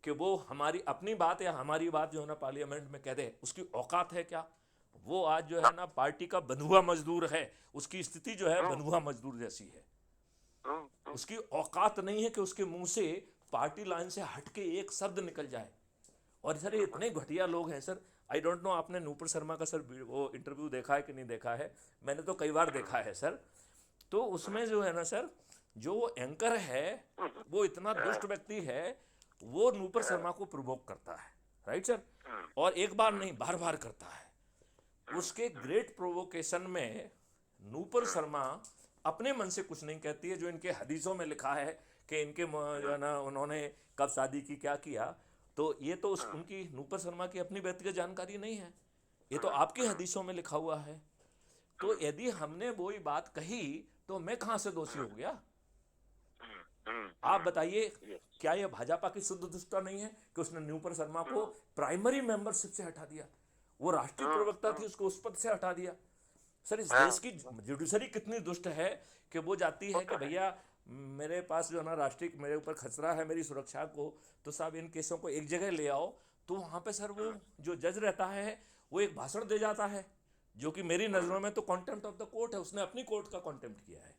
कि वो हमारी अपनी बात या हमारी बात जो है ना पार्लियामेंट में कह दे? उसकी औकात है क्या? वो आज जो है ना पार्टी का बंधुआ मजदूर है, उसकी स्थिति जो है बंधुआ मजदूर जैसी है। उसकी औकात नहीं है कि उसके मुंह से पार्टी लाइन से हटके एक शब्द निकल जाए। और सर ये इतने घटिया लोग हैं सर। आई डोंट नो आपने नूपुर शर्मा का सर वो इंटरव्यू देखा है कि नहीं देखा है? मैंने तो कई बार देखा है सर। तो उसमें जो है ना सर, जो वो एंकर है वो इतना दुष्ट व्यक्ति है, वो नूपुर शर्मा को प्रोवोक करता है, राइट सर? और एक बार नहीं, बार बार करता है। उसके ग्रेट प्रोवोकेशन में नूपुर शर्मा अपने मन से कुछ नहीं कहती है, जो इनके हदीसों में लिखा है कि इनके जो है ना उन्होंने कब शादी की, क्या किया। तो ये तो उनकी नूपुर शर्मा की अपनी व्यक्तिगत जानकारी नहीं है, ये तो आपकी हदीसों में लिखा हुआ है। तो यदि हमने वही बात कही तो मैं कहां से दोषी हो गया? आप बताइए, क्या यह भाजपा की शुद्ध दुष्टता नहीं है कि उसने नूपुर शर्मा को प्राइमरी मेंबरशिप से हटा दिया? वो राष्ट्रीय प्रवक्ता थी, उसको उस पद से हटा दिया। सर इस देश की जुडिशरी कितनी दुष्ट है कि वो जाती है कि भैया मेरे पास जो है ना राष्ट्रीय, मेरे ऊपर खतरा है मेरी सुरक्षा को, तो साहब इन केसों को एक जगह ले आओ। तो वहाँ पे सर वो जो जज रहता है वो एक भाषण दे जाता है, जो कि मेरी नज़रों में तो कॉन्टेम्प्ट ऑफ द कोर्ट है। उसने अपनी कोर्ट का कॉन्टेम्प्ट किया है।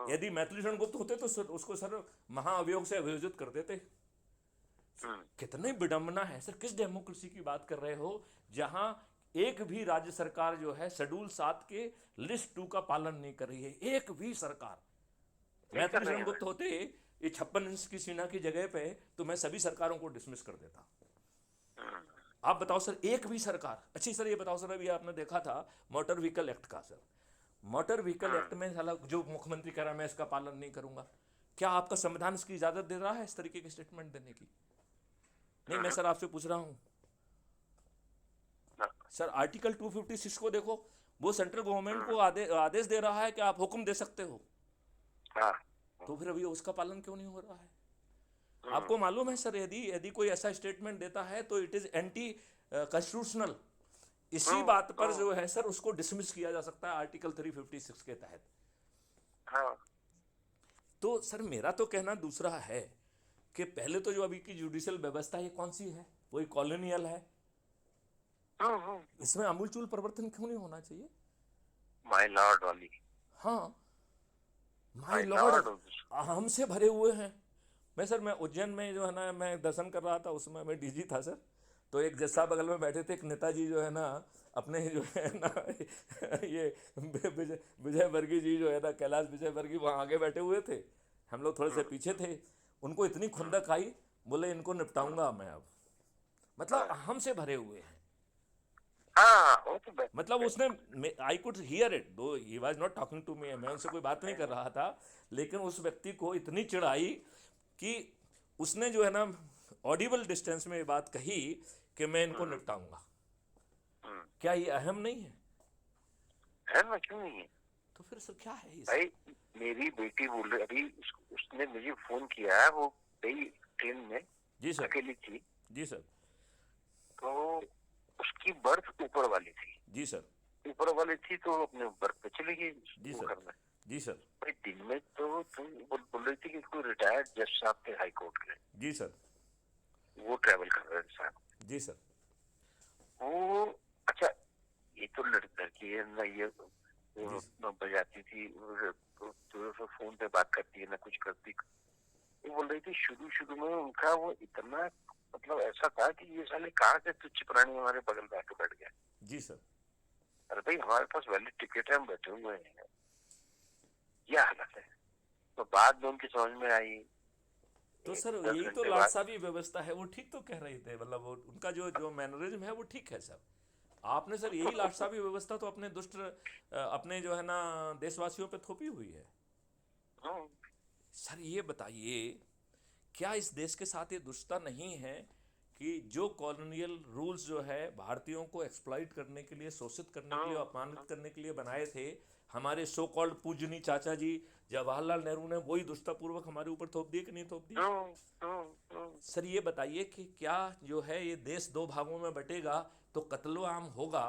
यदि मैथिलीशरण गुप्त होते तो सर उसको सर महाअभियोग से अभियोजित कर देते। कितनी विडंबना है सर, किस डेमोक्रेसी की बात कर रहे हो जहां एक भी राज्य सरकार जो है शेड्यूल 7 के लिस्ट 2 का पालन नहीं कर रही है? एक भी सरकार। मैथिलीशरण गुप्त होते ये 56 इंच की सीना की जगह पे तो मैं सभी सरकारों को डिसमिस कर देता। आप बताओ सर, एक भी सरकार। अच्छी सर ये बताओ सर, अभी आपने देखा था मोटर व्हीकल एक्ट का सर, मोटर व्हीकल एक्ट में साला जो मुख्यमंत्री कह रहा है मैं इसका पालन नहीं करूंगा, क्या आपका संविधान इसकी इजाजत दे रहा है इस तरीके की स्टेटमेंट देने की? नहीं, मैं सर आपसे पूछ रहा हूं सर, आर्टिकल 256 को देखो, वो सेंट्रल गवर्नमेंट को आदेश दे रहा है कि आप हुक्म दे सकते हो। तो फिर अभी उसका पालन क्यों नहीं हो रहा है? आपको मालूम है सर, यदि यदि कोई ऐसा स्टेटमेंट देता है तो इट इज एंटी कॉन्स्टिट्यूशनल। इसी बात पर जो है सर उसको डिसमिस किया जा सकता है आर्टिकल 356 के तहत। तो सर मेरा तो कहना दूसरा है कि पहले तो जो अभी की जुडिशियल व्यवस्था ये कौन सी है? वही कॉलोनियल है। इसमें आमूलचूल परिवर्तन क्यों नहीं होना चाहिए? माय लॉर्ड वाली। हाँ, माय लॉर्ड हमसे भरे हुए हैं। मैं उज्जैन में जो है ना मैं दर्शन कर रहा था, उसमें मैं डीजी था सर। तो एक जज साहब बगल में बैठे थे, एक नेताजी जो है ना अपने जो है ना ये विजय वर्गीय जी जो है ना, कैलाश विजय वर्गीय वहाँ आगे बैठे हुए थे, हम लोग थोड़े से पीछे थे। उनको इतनी खुंदक आई, बोले इनको निपटाऊंगा मैं अब। मतलब हमसे भरे हुए हैं। मतलब उसने, I could hear it though he was not talking to me, मैं उनसे कोई बात नहीं कर रहा था, लेकिन उस व्यक्ति को इतनी चिढ़ आई कि उसने जो है ना ऑडिबल डिस्टेंस में ये बात कही कि मैं इनको निपटाऊंगा। क्या ये अहम नहीं है? है ना, क्यों नहीं है? तो फिर सर क्या है इस? भाई मेरी बेटी बोल रही अभी, उसने मुझे फोन किया है, वो गई ट्रेन में, जी सर, अकेली थी। जी सर, तो उसकी बर्थ ऊपर वाली थी। जी सर, ऊपर वाली थी तो अपने बर्थ पे चली गई जी वो सर, करना। जी सर, भाई दिन में तो तुम बोल रही थी कि कोई रिटायर्ड जज साहब थे हाई कोर्ट के, जी सर, वो ट्रैवल कर रहे थे साहब। जी सर, वो अच्छा, ये तो लड़की है ना, ये वो जी न बजाती थी तो फोन पे बात करती है ना कुछ करती। वो बोल रही थी शुरू शुरू में उनका वो इतना मतलब ऐसा था कि ये साले कहाँ से तुच्छ प्राणी हमारे बगल में आके बैठ गया। जी सर। अरे भाई हमारे पास वैलिड टिकट है, हम बैठे हुए हैं, ये हालत है। तो बाद में उनकी समझ में आई तो सर 10 यही तो घंटे बाद। लालसाबी व्यवस्था है, वो ठीक तो कह रहे थे, मतलब वो उनका जो जो मैनरिज्म है वो ठीक है सर। आपने सर यही लालसाबी व्यवस्था तो अपने दुष्ट अपने जो है ना देशवासियों पे थोपी हुई है। हम्म, सर ये बताइए, क्या इस देश के साथ ये दुष्टता नहीं है कि जो कॉलोनियल रूल्स जो है भारतीयों को एक्सप्लॉइट करने के लिए, शोषित करने के लिए, अपमानित करने के लिए बनाए थे, हमारे सो कॉल्ड पूजनी चाचा जी जवाहरलाल नेहरू ने वही दुष्टतापूर्वक हमारे ऊपर थोप दिए कि नहीं थोप दिए? हम्म, हम्म, हम्म, सर ये बताइए कि क्या जो है ये देश दो भागों में बटेगा तो कत्लो आम होगा?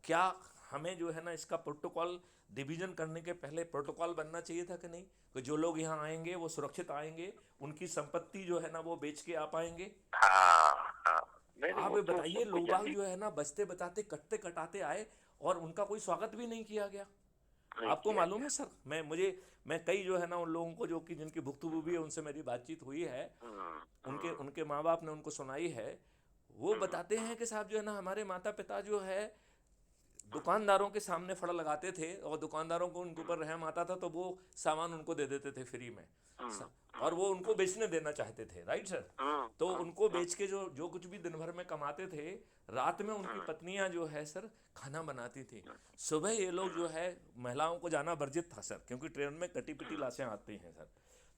क्या हमें जो है ना इसका प्रोटोकॉल डिवीजन करने के पहले प्रोटोकॉल बनना चाहिए था कि नहीं, कि जो लोग यहाँ आएंगे वो सुरक्षित आएंगे, उनकी संपत्ति जो है ना वो बेच के आ पाएंगे? हाँ हाँ, नहीं नहीं आप वो ये तो बताइए, सबको लोग बाग जल्दी जो है ना बचते बचाते कटते कटाते आए और उनका कोई स्वागत भी नहीं किया गया। नहीं आपको किया मालूम गया। है सर, मैं कई जो है ना उन लोगों को जो कि जिनकी भुक्तभोगी है उनसे मेरी बातचीत हुई है, हम्म, उनके हम्म, उनके माँ बाप ने उनको सुनाई है। वो हम्म, बताते हैं कि साहब जो है ना हमारे माता पिता जो है दुकानदारों के सामने फड़ लगाते थे और दुकानदारों को उनके ऊपर रहम आता था तो वो सामान उनको दे देते थे फ्री में। हम्म, और वो उनको बेचने देना चाहते थे, राइट सर? हम्म, तो हम्म, उनको बेच के जो जो कुछ भी दिन भर में कमाते थे, रात में उनकी हम्म, पत्नियां जो है सर खाना बनाती थी। सुबह ये लोग जो है, महिलाओं को जाना वर्जित था सर, क्योंकि ट्रेन में कटी पिटी लाशें आती हैं सर,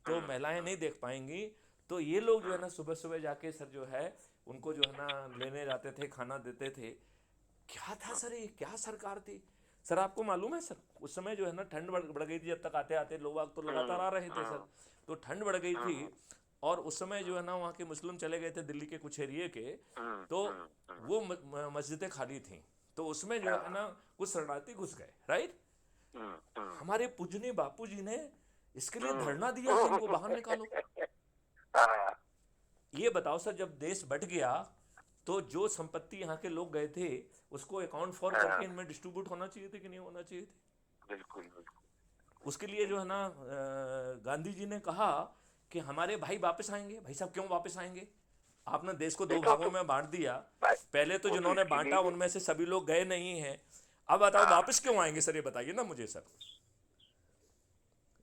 तो महिलाएं नहीं देख पाएंगी। तो ये लोग जो है ना सुबह सुबह जाके सर जो है उनको जो है ना लेने जाते थे, खाना देते थे। क्या था सर, ये क्या सरकार थी? सर आपको मालूम है सर, उस समय जो है ना ठंड बढ़ गई थी, जब तक आते आते लोग तो लगातार आ रहे थे सर, तो ठंड बढ़ गई थी। और उस समय जो है ना वहाँ के मुस्लिम चले गए थे दिल्ली के कुछ एरिए के, तो वो मस्जिदें खाली थी, तो उसमें जो है ना कुछ शरणार्थी घुस गए, राइट? हमारे पूजनी बापू जी ने इसके लिए धरना दिया कि इनको बाहर निकालो। हाँ, ये बताओ सर, जब देश बट गया तो जो संपत्ति यहाँ के लोग गए थे उसको अकाउंट फॉर हाँ, करके इनमें डिस्ट्रीब्यूट होना चाहिए थे कि नहीं होना चाहिए थे? बिल्कुल बिल्कुल उसके लिए जो है ना गांधी जी ने कहा कि हमारे भाई वापस आएंगे। भाई साहब क्यों वापस आएंगे? आपने देश को दो देखो भागों तो में बांट दिया। भाई, पहले तो वो तो जिन्होंने इसके बांटा लिए उनमें से सभी लोग गए नहीं हैं। अब बताओ हाँ, वापस क्यों आएंगे सर, ये बताइए ना मुझे सर।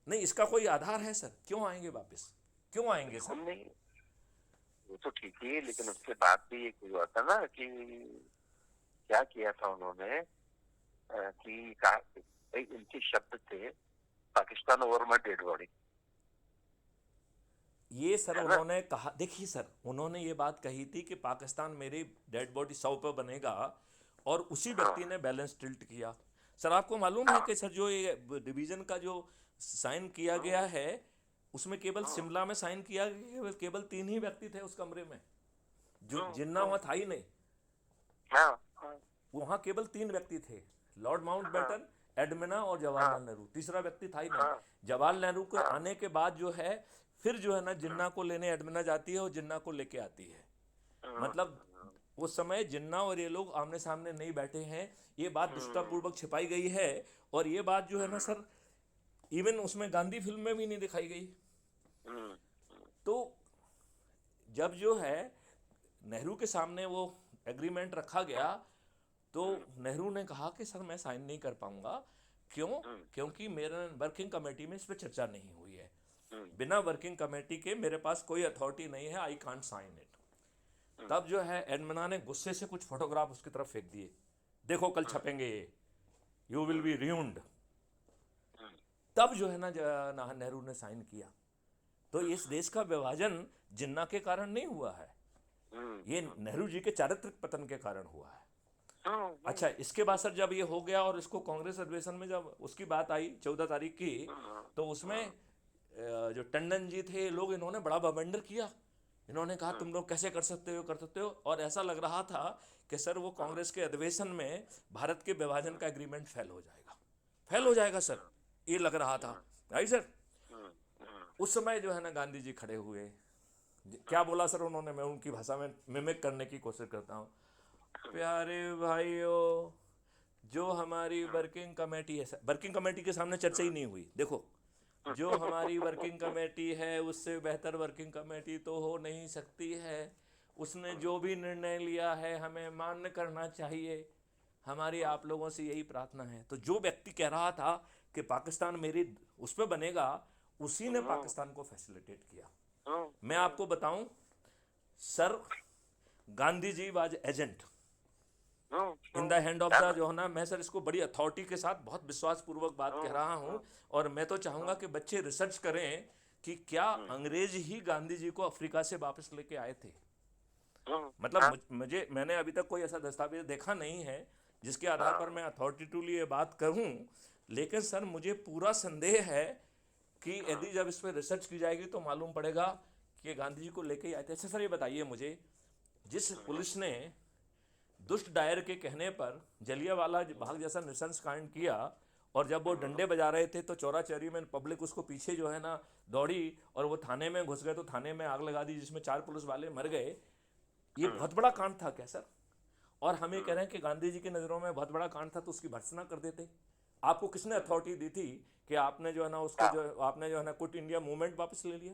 नहीं, इसका कोई आधार है सर? क्यों आएंगे वापस, क्यों आएंगे सर? बिल्कुल नहीं, वो तो ठीक ही है, लेकिन उसके बाद भी एक हुआ था ना कि क्या किया था उन्होंने कि कहा भाई इनके शब्द थे Pakistan over my dead body, ये सर है ना। उन्होंने कहा, देखिए सर उन्होंने ये बात कही थी कि पाकिस्तान मेरी डेड बॉडी 100 पे बनेगा, और उसी व्यक्ति हाँ ने बैलेंस टिल्ट किया। सर आपको मालूम है हाँ कि सर जो ये डिवीजन का जो साइन किया गया है उसमें केवल शिमला में साइन किया गया, केवल 3 ही व्यक्ति थे उस कमरे में, जो जिन्ना वहाँ था ही नहीं। हाँ हाँ वहाँ केवल 3 व्यक्ति थे, लॉर्ड माउंटबेटन, एडमिना और हाँ जवाहरलाल नेहरू, तीसरा व्यक्ति था ही नहीं। हाँ जवाहरलाल नेहरू के हाँ आने के बाद जो है फिर जो है ना जिन्ना को लेने एडमिना जाती है और जिन्ना को लेके आती है। हाँ, मतलब उस समय जिन्ना और ये लोग आमने सामने नहीं बैठे हैं, ये बात दुष्टतापूर्वक छिपाई गई है। और ये बात जो है ना सर इवन उसमें गांधी फिल्म में भी नहीं दिखाई गई। तो जब जो है नेहरू के सामने वो एग्रीमेंट रखा गया, तो नेहरू ने कहा कि सर मैं साइन नहीं कर पाऊंगा। क्यों? क्योंकि मेरे वर्किंग कमेटी में इस पर चर्चा नहीं हुई है। बिना वर्किंग कमेटी के मेरे पास कोई अथॉरिटी नहीं है, आई कांट साइन इट। तब जो है एडमना ने गुस्से से कुछ फोटोग्राफ उसकी तरफ फेंक दिए, देखो कल छपेंगे ये, यू विल बी रूइंड। तब जो है ना नेहरू ने साइन किया। तो इस देश का विभाजन जिन्ना के कारण नहीं हुआ है, ये नेहरू जी के चारित्रिक पतन के कारण हुआ है। अच्छा, इसके बाद सर जब ये हो गया और इसको कांग्रेस अधिवेशन में जब उसकी बात आई 14 तारीख की, तो उसमें जो टंडन जी थे लोग, इन्होंने बड़ा बवंडर किया। इन्होंने कहा तुम लोग कैसे कर सकते हो, कर सकते हो। और ऐसा लग रहा था कि सर वो कांग्रेस के अधिवेशन में भारत के विभाजन का एग्रीमेंट फेल हो जाएगा, फेल हो जाएगा सर, ये लग रहा था, राइट सर? उस समय जो है ना गांधी जी खड़े हुए, क्या बोला सर उन्होंने, मैं उनकी भाषा में मिमिक करने की कोशिश करता हूँ। प्यारे भाइयों, जो हमारी वर्किंग कमेटी है सर, वर्किंग कमेटी के सामने चर्चा ही नहीं हुई। देखो, जो हमारी वर्किंग कमेटी है उससे बेहतर वर्किंग कमेटी तो हो नहीं सकती है। उसने जो भी निर्णय लिया है हमें मान्य करना चाहिए। हमारी आप लोगों से यही प्रार्थना है। तो जो व्यक्ति कह रहा था कि पाकिस्तान मेरी उस पर बनेगा, उसी ने पाकिस्तान को फैसिलिटेट किया। मैं आपको बताऊं sir, Gandhi ji was agent in the hand of the, जो है ना, मैं सर इसको बड़ी अथॉरिटी के साथ बहुत विश्वास पूर्वक बात कह रहा हूं। और मैं तो चाहूंगा कि बच्चे रिसर्च करें कि क्या अंग्रेज ही गांधी जी को अफ्रीका से वापस लेके आए थे। मतलब मुझे, मैंने अभी तक कोई ऐसा दस्तावेज देखा नहीं है जिसके आधार पर मैं अथॉरिटेटिवली ये बात कहूं। लेकिन सर मुझे पूरा संदेह है कि यदि जब इस पर रिसर्च की जाएगी तो मालूम पड़ेगा कि गांधी जी को लेके ही आए थे। अच्छा सर, ये बताइए मुझे, जिस पुलिस ने दुष्ट डायर के कहने पर जलियांवाला बाग जैसा नृशंस कांड किया, और जब वो डंडे बजा रहे थे तो चौरा चौरी में पब्लिक उसको पीछे जो है ना दौड़ी और वो थाने में घुस गए, तो थाने में आग लगा दी जिसमें 4 पुलिस वाले मर गए। ये बहुत बड़ा कांड था क्या सर? और हमें कह रहे हैं कि गांधी जी की नज़रों में बहुत बड़ा कांड था तो उसकी भर्त्सना कर देते। आपको किसने अथॉरिटी दी थी कि आपने जो है ना उसको जो आपने जो है ना क्विट इंडिया मूवमेंट वापस ले लिया?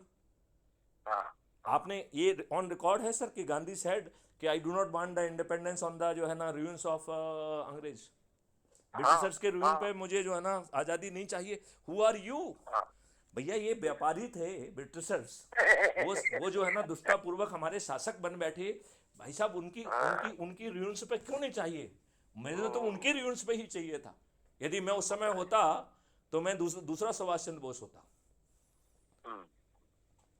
आपने ये ऑन रिकॉर्ड है सर कि गांधी सेड कि I do not want the independence on the, जो है ना, रूइंस ऑफ अंग्रेज, ब्रिटिशर्स के रूइन पे मुझे जो है ना आज़ादी नहीं चाहिए। Who are you? भैया ये व्यापारी थे ब्रिटिशर्स, वो जो है ना दुष्टापूर्वक हमारे शासक बन बैठे। भाई साहब, उनकी उनकी उनकी रूइंस पे क्यों नहीं चाहिए? मुझे तो उनकी रूइंस पे ही चाहिए था। यदि मैं उस समय होता तो मैं दूसरा सुभाष चंद्र बोस होता।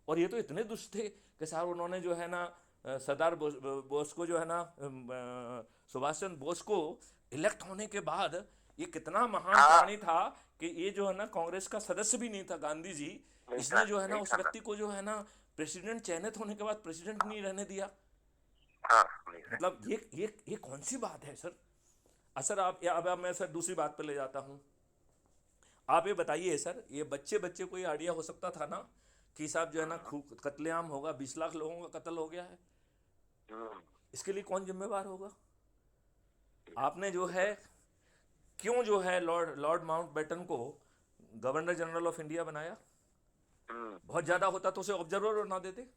और ये तो इतने दुष्ट थे कि साहब उन्होंने जो है ना सरदार बोस को जो है ना सुभाष चंद्र बोस को इलेक्ट होने के बाद, ये कितना महान प्राणी था कि ये जो है ना कांग्रेस का सदस्य भी नहीं था गांधी जी, इसने जो है ना उस व्यक्ति को जो है ना प्रेसिडेंट चयनित होने के बाद प्रेसिडेंट नहीं रहने दिया। मतलब ये कौन सी बात है सर? सर आप, अब मैं सर दूसरी बात पर ले जाता हूँ। आप ये बताइए सर, ये बच्चे को ये आइडिया हो सकता था ना कि साहब जो है ना कत्लेआम होगा, 20 लाख लोगों का कत्ल हो गया है, इसके लिए कौन जिम्मेवार होगा? आपने जो है क्यों जो है लॉर्ड माउंटबेटन को गवर्नर जनरल ऑफ इंडिया बनाया? बहुत ज्यादा होता तो उसे ऑब्जर्वर बना देते।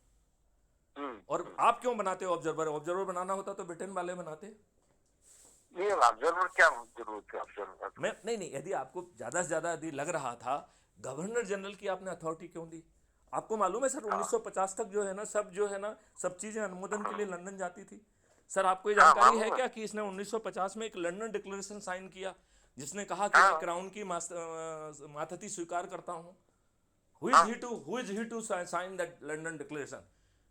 और आप क्यों बनाते हो ऑब्जर्वर? ऑब्जर्वर बनाना होता तो ब्रिटेन वाले बनाते। नहीं, ऑब्जर्वर क्या जरूरत है ऑब्जर्वर? मैं नहीं, यदि आपको ज्यादा से ज्यादा यदि लग रहा था, गवर्नर जनरल की आपने अथॉरिटी क्यों दी? आपको मालूम है सर 1950 तक जो है ना सब चीजें अनुमोदन के लिए लंदन जाती थी। सर आपको ये जानकारी है क्या कि इसने 1950 में एक लंदन डिक्लेरेशन साइन किया जिसने कहा कि मैं क्राउन की मातहती स्वीकार करता हूँ। Who is he to sign that London declaration?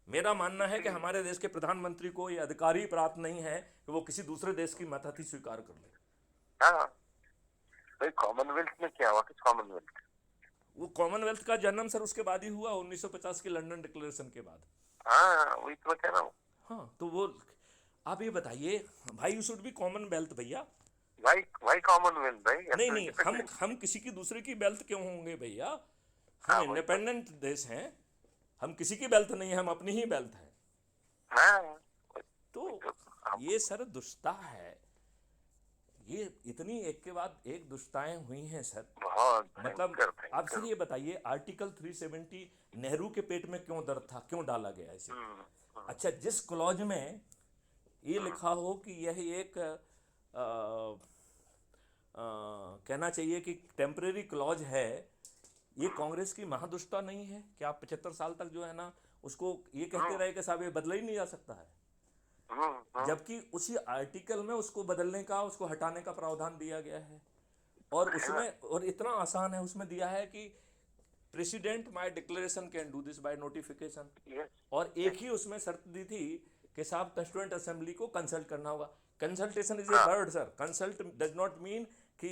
मेरा मानना है कि हमारे देश के प्रधानमंत्री को ये अधिकार ही प्राप्त नहीं है कि वो किसी दूसरे देश की मातहती स्वीकार कर ले। कॉमनवेल्थ में क्या हुआ? किस कॉमनवेल्थ? वो कॉमनवेल्थ का जन्म सर उसके बाद ही हुआ, 1950 के लंदन डिक्लेरेशन के बाद। वही तो कह रहा हूँ। हाँ, तो वो आप ये बताइए भाई, यू शुड बी कॉमनवेल्थ भैया। भाई कॉमनवेल्थ भाई। नहीं, हम किसी की दूसरे की वेल्थ क्यों होंगे भैया? हम इंडिपेंडेंट देश हैं, हम किसी की वेल्थ नहीं है, हम अपनी ही वेल्थ है। तो ये सर दुष्टता है। ये इतनी एक के बाद एक दुष्टताएं हुई हैं सर। मतलब आप सर ये बताइए, आर्टिकल 370 नेहरू के पेट में क्यों दर्द था, क्यों डाला गया इसे? अच्छा, जिस क्लॉज में ये लिखा हो कि यह एक कहना चाहिए कि टेम्परेरी क्लॉज है, ये कांग्रेस की महादुष्टता नहीं है कि आप 75 साल तक जो है ना उसको ये कहते रहे कि साहब ये बदला ही नहीं जा सकता है, जबकि उसी आर्टिकल में उसको बदलने का, उसको हटाने का प्रावधान दिया गया है। और उसमें, और इतना आसान है, उसमें दिया है कि president my declaration can do this by notification. और एक ही उसमें शर्त दी थी कि साहब कंस्टिट्यूएंट असेंबली को कंसल्ट करना होगा। Consultation is a word sir. Consult does not mean कि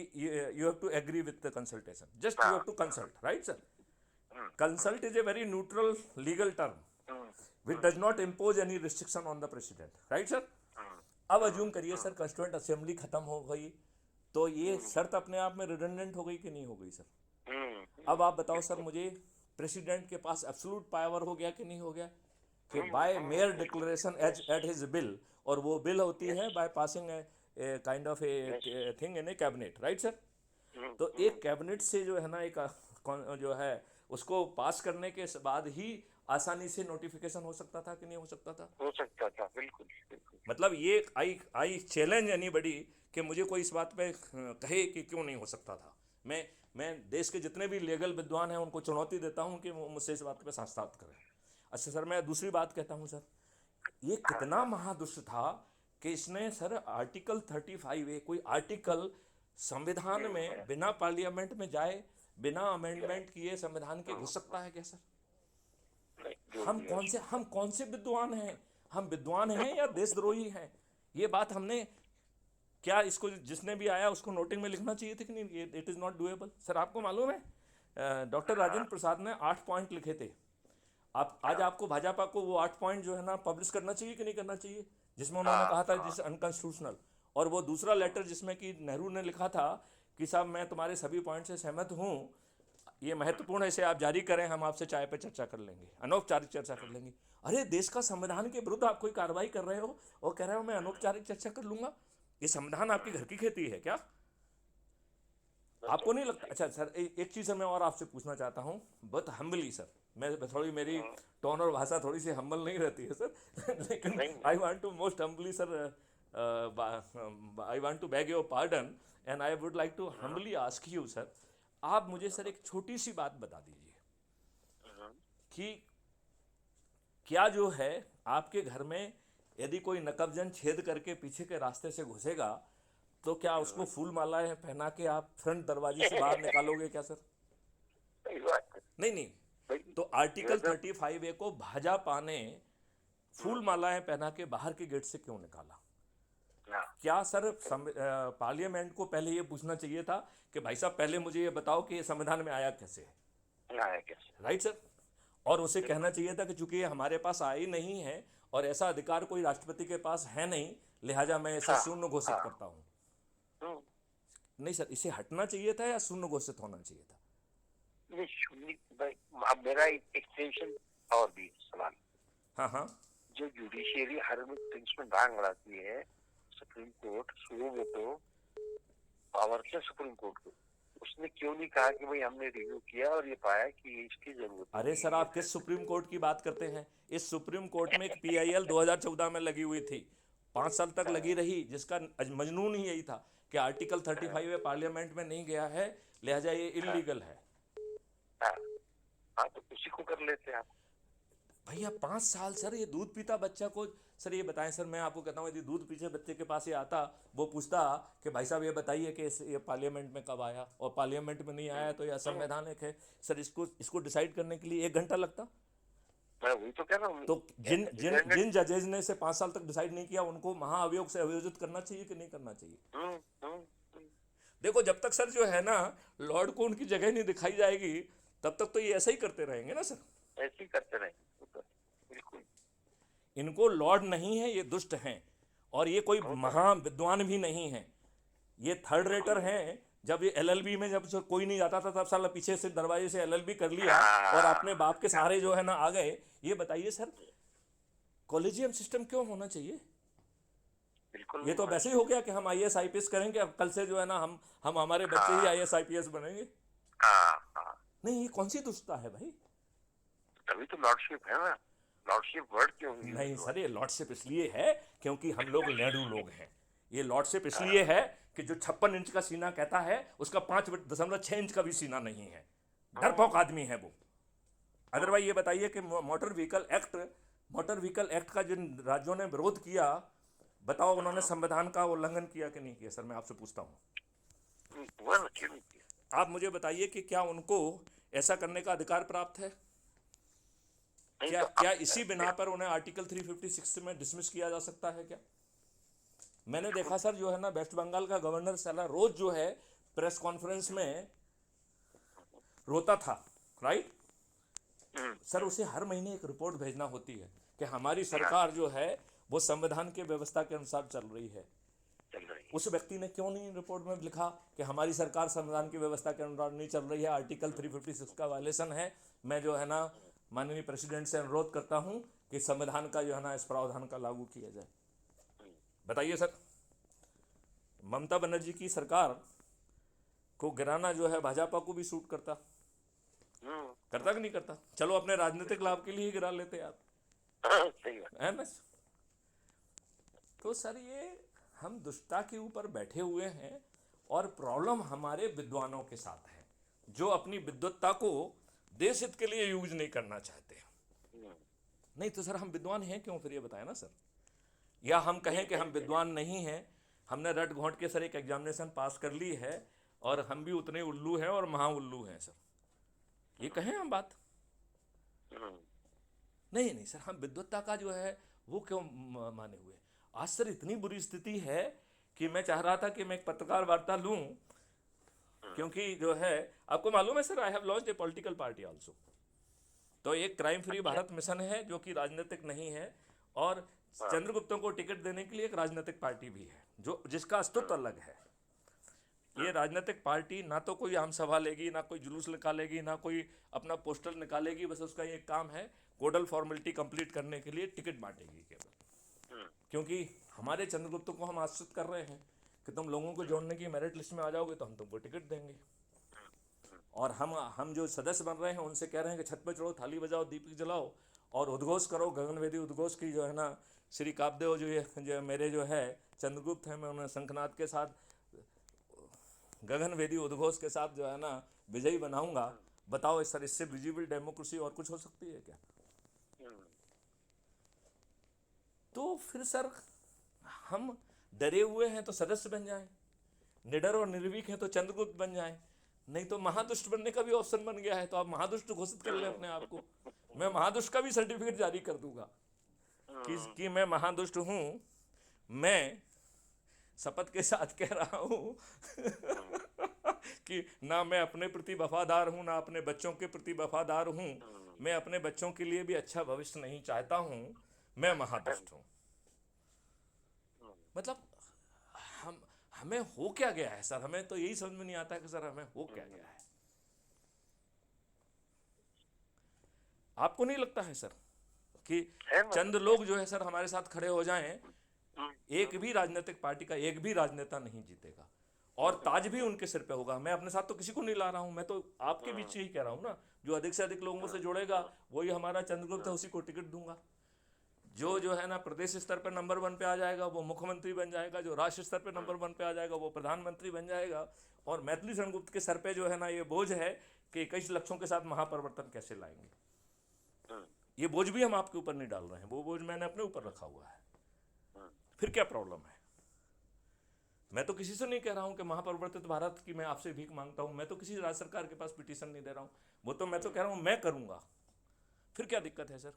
you have to agree with the consultation, just you have to consult, right sir? Consult is a very neutral legal term which does not impose any restriction on the president, right sir? अब assume करिए sir constituent assembly खत्म हो गई तो ये शर्त अपने आप में रिडंडेंट हो गई कि नहीं हो गई सर? अब आप बताओ सर मुझे, प्रेसिडेंट के पास एब्सोल्यूट पावर हो गया कि नहीं हो गया कि by mere declaration at his bill, और वो बिल होती है by passing kind of a thing in a cabinet, right sir? तो एक कैबिनेट से जो है ना एक जो है उसको पास करने के बाद ही आसानी से नोटिफिकेशन हो सकता था कि नहीं हो सकता था? हो सकता था, बिल्कुल बिल्कुल। मतलब ये आई चैलेंज एनीबडी कि मुझे कोई इस बात पे कहे कि क्यों नहीं हो सकता था। मैं देश के जितने भी लीगल विद्वान हैं उनको चुनौती देता हूं कि वो मुझसे इस बात पे साक्षात करें। अच्छा सर, मैं दूसरी बात कहता हूं सर, ये कितना महादुष्ट था कि इसने सर आर्टिकल 35A, कोई आर्टिकल संविधान में बिना पार्लियामेंट में जाए, बिना अमेंडमेंट किए संविधान के घुस सकता है क्या सर? हम कौन से विद्वान हैं? हम विद्वान हैं या देशद्रोही हैं? ये बात हमने क्या इसको जिसने भी आया उसको नोटिंग में लिखना चाहिए था कि नहीं? It is not doable. Sir आपको मालूम है डॉक्टर राजेंद्र प्रसाद ने 8 पॉइंट लिखे थे। आप आज आपको भाजपा को वो 8 पॉइंट जो है ना पब्लिश करना चाहिए कि नहीं करना चाहिए, जिसमें उन्होंने कहा था दिस अनकॉन्स्टिट्यूशनल। और वो दूसरा लेटर जिसमें कि नेहरू ने लिखा था कि साहब मैं तुम्हारे सभी पॉइंट से सहमत हूँ, ये महत्वपूर्ण है, इसे आप जारी करें, हम आपसे चाय पे चर्चा कर लेंगे, अनौपचारिक चर्चा कर लेंगे। अरे देश का संविधान के विरुद्ध आप कोई कार्रवाई कर रहे हो और कह रहे हो मैं अनौपचारिक चर्चा कर लूंगा। ये संविधान आपकी घर की खेती है क्या? आपको नहीं लगता? अच्छा सर, एक चीज़ मैं और आपसे पूछना चाहता हूँ बहुत हम्बली सर, मैं थोड़ी मेरी टोन और भाषा थोड़ी सी हम्बल नहीं रहती है सर लेकिन I want to most humbly sir, I want to beg your pardon and I would like to humbly ask you sir, आप मुझे सर एक छोटी सी बात बता दीजिए कि क्या जो है आपके घर में यदि कोई नकबजन छेद करके पीछे के रास्ते से घुसेगा तो क्या उसको फूल मालाएं पहना के आप फ्रंट दरवाजे से बाहर निकालोगे क्या सर? नहीं नहीं, तो आर्टिकल 35A को भाजपा ने फूल मालाएं पहना के बाहर के गेट से क्यों निकाला? क्या सर पार्लियामेंट को पहले ये पूछना चाहिए था कि भाई साहब पहले मुझे ये बताओ कि ये संविधान में आया कैसे, राइट सर? और उसे कहना चाहिए था कि चूंकि ये हमारे पास आई नहीं है और ऐसा अधिकार कोई राष्ट्रपति के पास है नहीं, लिहाजा मैं इसे शून्य घोषित करता हूं। नहीं सर, इसे हटना चाहिए था या शून्य घोषित होना चाहिए था? अब मेरा एक्सटेंशन और भी सवाल, हाँ हाँ, जो जुडिशियरी हर थिंग्स में भाग लगाती है, सुप्रीम कोर्ट शुरू में तो पावर से सुप्रीम कोर्ट को, उसने क्यों नहीं कहा कि भाई हमने रिव्यू किया और ये पाया कि इसकी जरूरत? अरे सर आप किस सुप्रीम कोर्ट की बात करते हैं? इस सुप्रीम कोर्ट में एक PIL 2014 में लगी हुई थी, 5 साल तक लगी रही, जिसका मजनून ही यही था कि आर्टिकल 35 पार्लियामेंट में नहीं गया है, लिहाजा ये इलीगल है। हाँ तो उसी को कर लेते हैं आप। भैया 5 साल सर, ये दूध पीता बच्चा को सर ये बताएं सर, मैं आपको कहता हूँ यदि दूध पीछे बच्चे के पास ये आता, वो पूछता कि भाई साहब ये बताइए कि ये पार्लियामेंट में कब आया, और पार्लियामेंट में नहीं आया तो ये असंवैधानिक है सर, इसको डिसाइड करने के लिए 1 घंटा लगता। मैं वही तो कह रहा हूँ। तो जिन जजेज ने इसे 5 साल तक डिसाइड नहीं किया उनको महाअभियोग से अभियोजित करना चाहिए कि नहीं करना चाहिए? देखो जब तक सर जो है ना लॉर्ड को उनकी जगह नहीं दिखाई जाएगी तब तक तो ये ऐसा ही करते रहेंगे ना सर, ऐसे ही करते रहेंगे, बिल्कुल। इनको लॉर्ड नहीं है, ये दुष्ट हैं, और ये कोई महान विद्वान भी नहीं है, ये थर्ड रेटर हैं। जब ये LLB में जब कोई नहीं जाता था तब साला पीछे से दरवाजे से LLB कर लिया और अपने बाप के सहारे जो है ना आ गए। ये बताइए सर कॉलेजियम सिस्टम क्यों होना चाहिए? ये तो वैसे ही हो गया कि हम IAS IPS करेंगे, अब कल से जो है ना हम हमारे बच्चे ही IAS IPS बनेंगे। नहीं, ये कौन सी दुष्टता है भाई? तभी तो लॉर्डशिप है ना, लॉर्डशिप वर्ड क्यों नहीं सर, ये लॉर्डशिप इसलिए है क्योंकि हम लोग लेडू लोग हैं। ये लॉर्डशिप इसलिए है कि जो 56 इंच का सीना कहता है उसका 5.6 इंच का भी सीना नहीं है, डरपोक आदमी है वो। अदरवाइज ये बताइए कि मोटर व्हीकल एक्ट का जिन राज्यों ने विरोध किया, बताओ उन्होंने संविधान का उल्लंघन किया कि नहीं किया? सर मैं आपसे पूछता हूँ, आप मुझे बताइए कि क्या उनको ऐसा करने का अधिकार प्राप्त है? क्या इसी बिना पर उन्हें आर्टिकल 356 में डिसमिस किया जा सकता है क्या? मैंने देखा सर जो है ना वेस्ट बंगाल का गवर्नर साला रोज जो है प्रेस कॉन्फ्रेंस में रोता था, राइट सर? उसे हर महीने एक रिपोर्ट भेजना होती है कि हमारी सरकार जो है वो संविधान के व्यवस्था के अनुसार चल रही है। उस व्यक्ति ने क्यों नहीं रिपोर्ट में लिखा कि हमारी सरकार संविधान की व्यवस्था के अनुसार नहीं चल रही है, आर्टिकल 356 का वायलेशन है? मैं जो है ना माननीय प्रेसिडेंट से अनुरोध करता हूं कि संविधान का जो है ना इस प्रावधान का लागू किया जाए। बताइए सर। ममता बनर्जी की सरकार को गिराना जो है भाजपा को भी सूट करता करता कि नहीं करता? चलो अपने राजनीतिक लाभ के लिए ही गिरा लेते यार, सही बात है ना? तो सर ये हम दुष्टता के ऊपर बैठे हुए हैं और प्रॉब्लम हमारे विद्वानों के साथ है जो अपनी विद्वत्ता को देश हित के लिए यूज नहीं करना चाहते। नहीं तो सर हम विद्वान हैं क्यों फिर, ये बताएं ना सर। या हम कहें कि हम विद्वान नहीं हैं, हमने रट घोंट के सर एक एग्जामिनेशन पास कर ली है और हम भी उतने उल्लू हैं और महा उल्लू हैं सर, ये कहें हम बात? नहीं नहीं सर, हम विद्वत्ता का जो है वो क्यों माने हुए? आज सर इतनी बुरी स्थिति है कि मैं चाह रहा था कि मैं एक पत्रकार वार्ता लूं, क्योंकि जो है आपको मालूम है sir, I have launched A political party also. तो एक क्राइम फ्री भारत मिशन है जो कि राजनीतिक नहीं है, और चंद्रगुप्तों को टिकट देने के लिए एक राजनीतिक पार्टी भी है जो जिसका अस्तित्व अलग है। ये राजनीतिक पार्टी ना तो कोई आम सभा लेगी, ना कोई जुलूस निकालेगी, ना कोई अपना पोस्टर निकालेगी, बस उसका ये काम है कोडल फॉर्मेलिटी कंप्लीट करने के लिए टिकट बांटेगी केवल। क्योंकि हमारे चंद्रगुप्त को हम आश्रित कर रहे हैं कि तुम लोगों को जोड़ने की मेरिट लिस्ट में आ जाओगे तो हम तुमको टिकट देंगे, और हम जो सदस्य बन रहे हैं उनसे कह रहे हैं कि छत पे चढ़ो, थाली बजाओ, दीपक जलाओ और उद्घोष करो, गगनवेदी उद्घोष की जो है ना श्री कापदेव जो मेरे जो है चंद्रगुप्त हैं, मैं उन्हें शंखनाद के साथ गगनवेदी उद्घोष के साथ जो है ना विजयी बनाऊंगा। बताओ सर, इससे विजिबल डेमोक्रेसी और कुछ हो सकती है क्या? तो फिर सर हम डरे हुए हैं तो सदस्य बन जाएं, निडर और निर्भीक हैं तो चंद्रगुप्त बन जाएं, नहीं तो महादुष्ट बनने का भी ऑप्शन बन गया है, तो आप महादुष्ट घोषित कर लें अपने आप को। मैं महादुष्ट का भी सर्टिफिकेट जारी कर दूंगा कि मैं महादुष्ट हूं। मैं शपथ के साथ कह रहा हूं कि ना मैं अपने प्रति वफादार हूं, ना अपने बच्चों के प्रति वफादार हूं, मैं अपने बच्चों के लिए भी अच्छा भविष्य नहीं चाहता हूं, मैं महादुष्ट हूं। मतलब हमें हो क्या गया है सर? हमें तो यही समझ में नहीं आता कि सर हमें हो क्या गया है। आपको नहीं लगता है सर कि चंद लोग जो है सर हमारे साथ खड़े हो जाएं, एक भी राजनीतिक पार्टी का एक भी राजनेता नहीं जीतेगा और ताज भी उनके सिर पे होगा। मैं अपने साथ तो किसी को नहीं ला रहा हूं, मैं तो आपके बीच से ही कह रहा हूं ना, जो अधिक से अधिक लोगों से जुड़ेगा वही हमारा चंद्रगुप्त है, उसी को टिकट दूंगा। जो है ना प्रदेश स्तर पर नंबर 1 पे आ जाएगा वो मुख्यमंत्री बन जाएगा, जो राष्ट्र स्तर पे नंबर 1 पे आ जाएगा वो प्रधानमंत्री बन जाएगा। और मैथिली चंद्रगुप्त के सर पे जो है ना ये बोझ है कि 21 लक्षों के साथ महापरिवर्तन कैसे लाएंगे। ये बोझ भी हम आपके ऊपर नहीं डाल रहे हैं, वो बोझ मैंने अपने ऊपर रखा हुआ है। फिर क्या प्रॉब्लम है? मैं तो किसी से नहीं कह रहा हूं कि महापरिवर्तित भारत की मैं आपसे भीख मांगता हूं, मैं तो किसी राज्य सरकार के पास पिटीशन नहीं दे रहा हूं, वो तो मैं तो कह रहा हूं मैं करूंगा। फिर क्या दिक्कत है सर?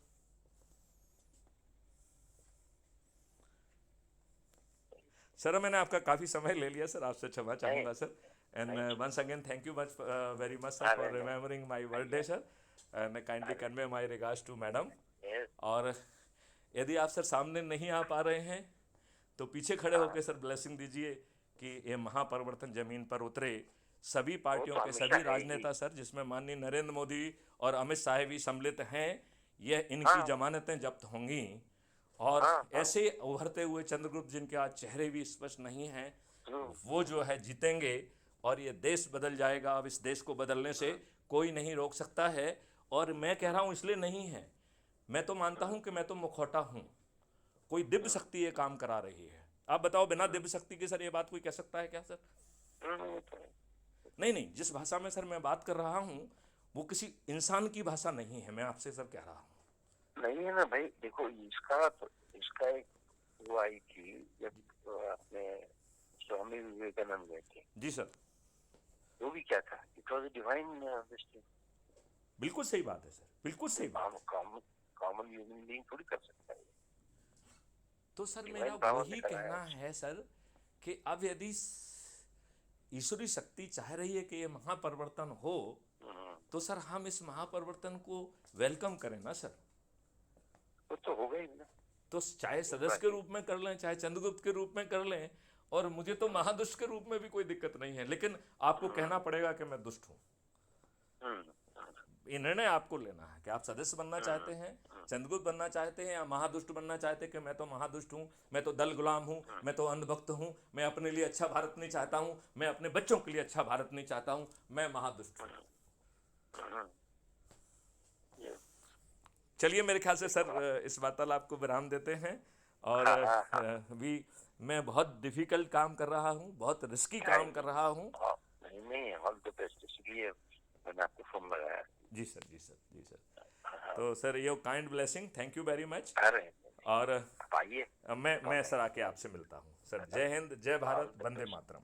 सर मैंने आपका काफी समय ले लिया सर, आपसे क्षमा चाहूंगा sir, and once again thank you much very much sir for remembering my birthday sir, and kindly convey my regards to madam. और यदि आप सर सामने नहीं आ पा रहे हैं तो पीछे खड़े होकर सर ब्लेसिंग दीजिए कि ये महापरिवर्तन जमीन पर उतरे। सभी पार्टियों के सभी राजनेता सर, जिसमें माननीय नरेंद्र मोदी और अमित शाह भी सम्मिलित हैं, यह इनकी जमानतें जब्त होंगी और ऐसे उभरते हुए चंद्रगुप्त जिनके आज चेहरे भी स्पष्ट नहीं हैं, वो जो है जीतेंगे और ये देश बदल जाएगा। अब इस देश को बदलने से कोई नहीं रोक सकता है। और मैं कह रहा हूँ इसलिए नहीं है, मैं तो मानता हूँ कि मैं तो मुखौटा हूँ, कोई दिव्य शक्ति ये काम करा रही है। आप बताओ बिना दिव्य शक्ति के सर ये बात कोई कह सकता है क्या सर? नहीं नहीं, जिस भाषा में सर मैं बात कर रहा हूँ वो किसी इंसान की भाषा नहीं है, मैं आपसे सर कह रहा हूँ। नहीं है ना भाई, देखो इसका एक वो आई थी जब अपने स्वामी विवेकानंद गए थे। जी सर। वो भी क्या था, इट वॉज डिवाइन। बिल्कुल सही बात है सर, बिल्कुल सही बात। कॉमन ह्यूमन बीइंग थोड़ी कर सकता है। तो सर मेरा वही कहना है सर कि अब यदि ईश्वरी शक्ति चाह रही है कि ये महापरिवर्तन हो तो सर हम इस महापरिवर्तन को वेलकम करें ना सर। वो तो हो गई ना, तो चाहे सदस्य के रूप में कर लें, चाहे चंद्रगुप्त के रूप में कर लें, और मुझे तो महादुष्ट के रूप में भी कोई दिक्कत नहीं है, लेकिन आपको कहना पड़ेगा कि मैं दुष्ट हूं। ये निर्णय आपको लेना है कि आप सदस्य बनना चाहते हैं, चंद्रगुप्त बनना चाहते हैं, या महादुष्ट बनना चाहते हैं कि मैं तो महादुष्ट हूँ, मैं तो दल गुलाम हूँ, मैं तो अंधभक्त हूँ, मैं अपने लिए अच्छा भारत नहीं चाहता हूँ, मैं अपने बच्चों के लिए अच्छा भारत नहीं चाहता हूँ, मैं महादुष्ट हूँ। ये चलिए, मेरे ख्याल से सर इस वार्तालाप को विराम देते हैं। और हाँ हाँ हाँ भी मैं बहुत डिफिकल्ट काम कर रहा हूँ, बहुत रिस्की काम कर रहा हूँ। नहीं नहीं, ऑल द बेस्ट, इसलिए मैंने आपको फोन लगाया। जी सर, जी सर, जी सर। हाँ, तो सर, ये kind blessing, thank you very much. अरे और आप आइए, मैं सर आके आपसे मिलता हूँ। सर, जय हिंद, जय all Bharat, the Vande best. Mataram.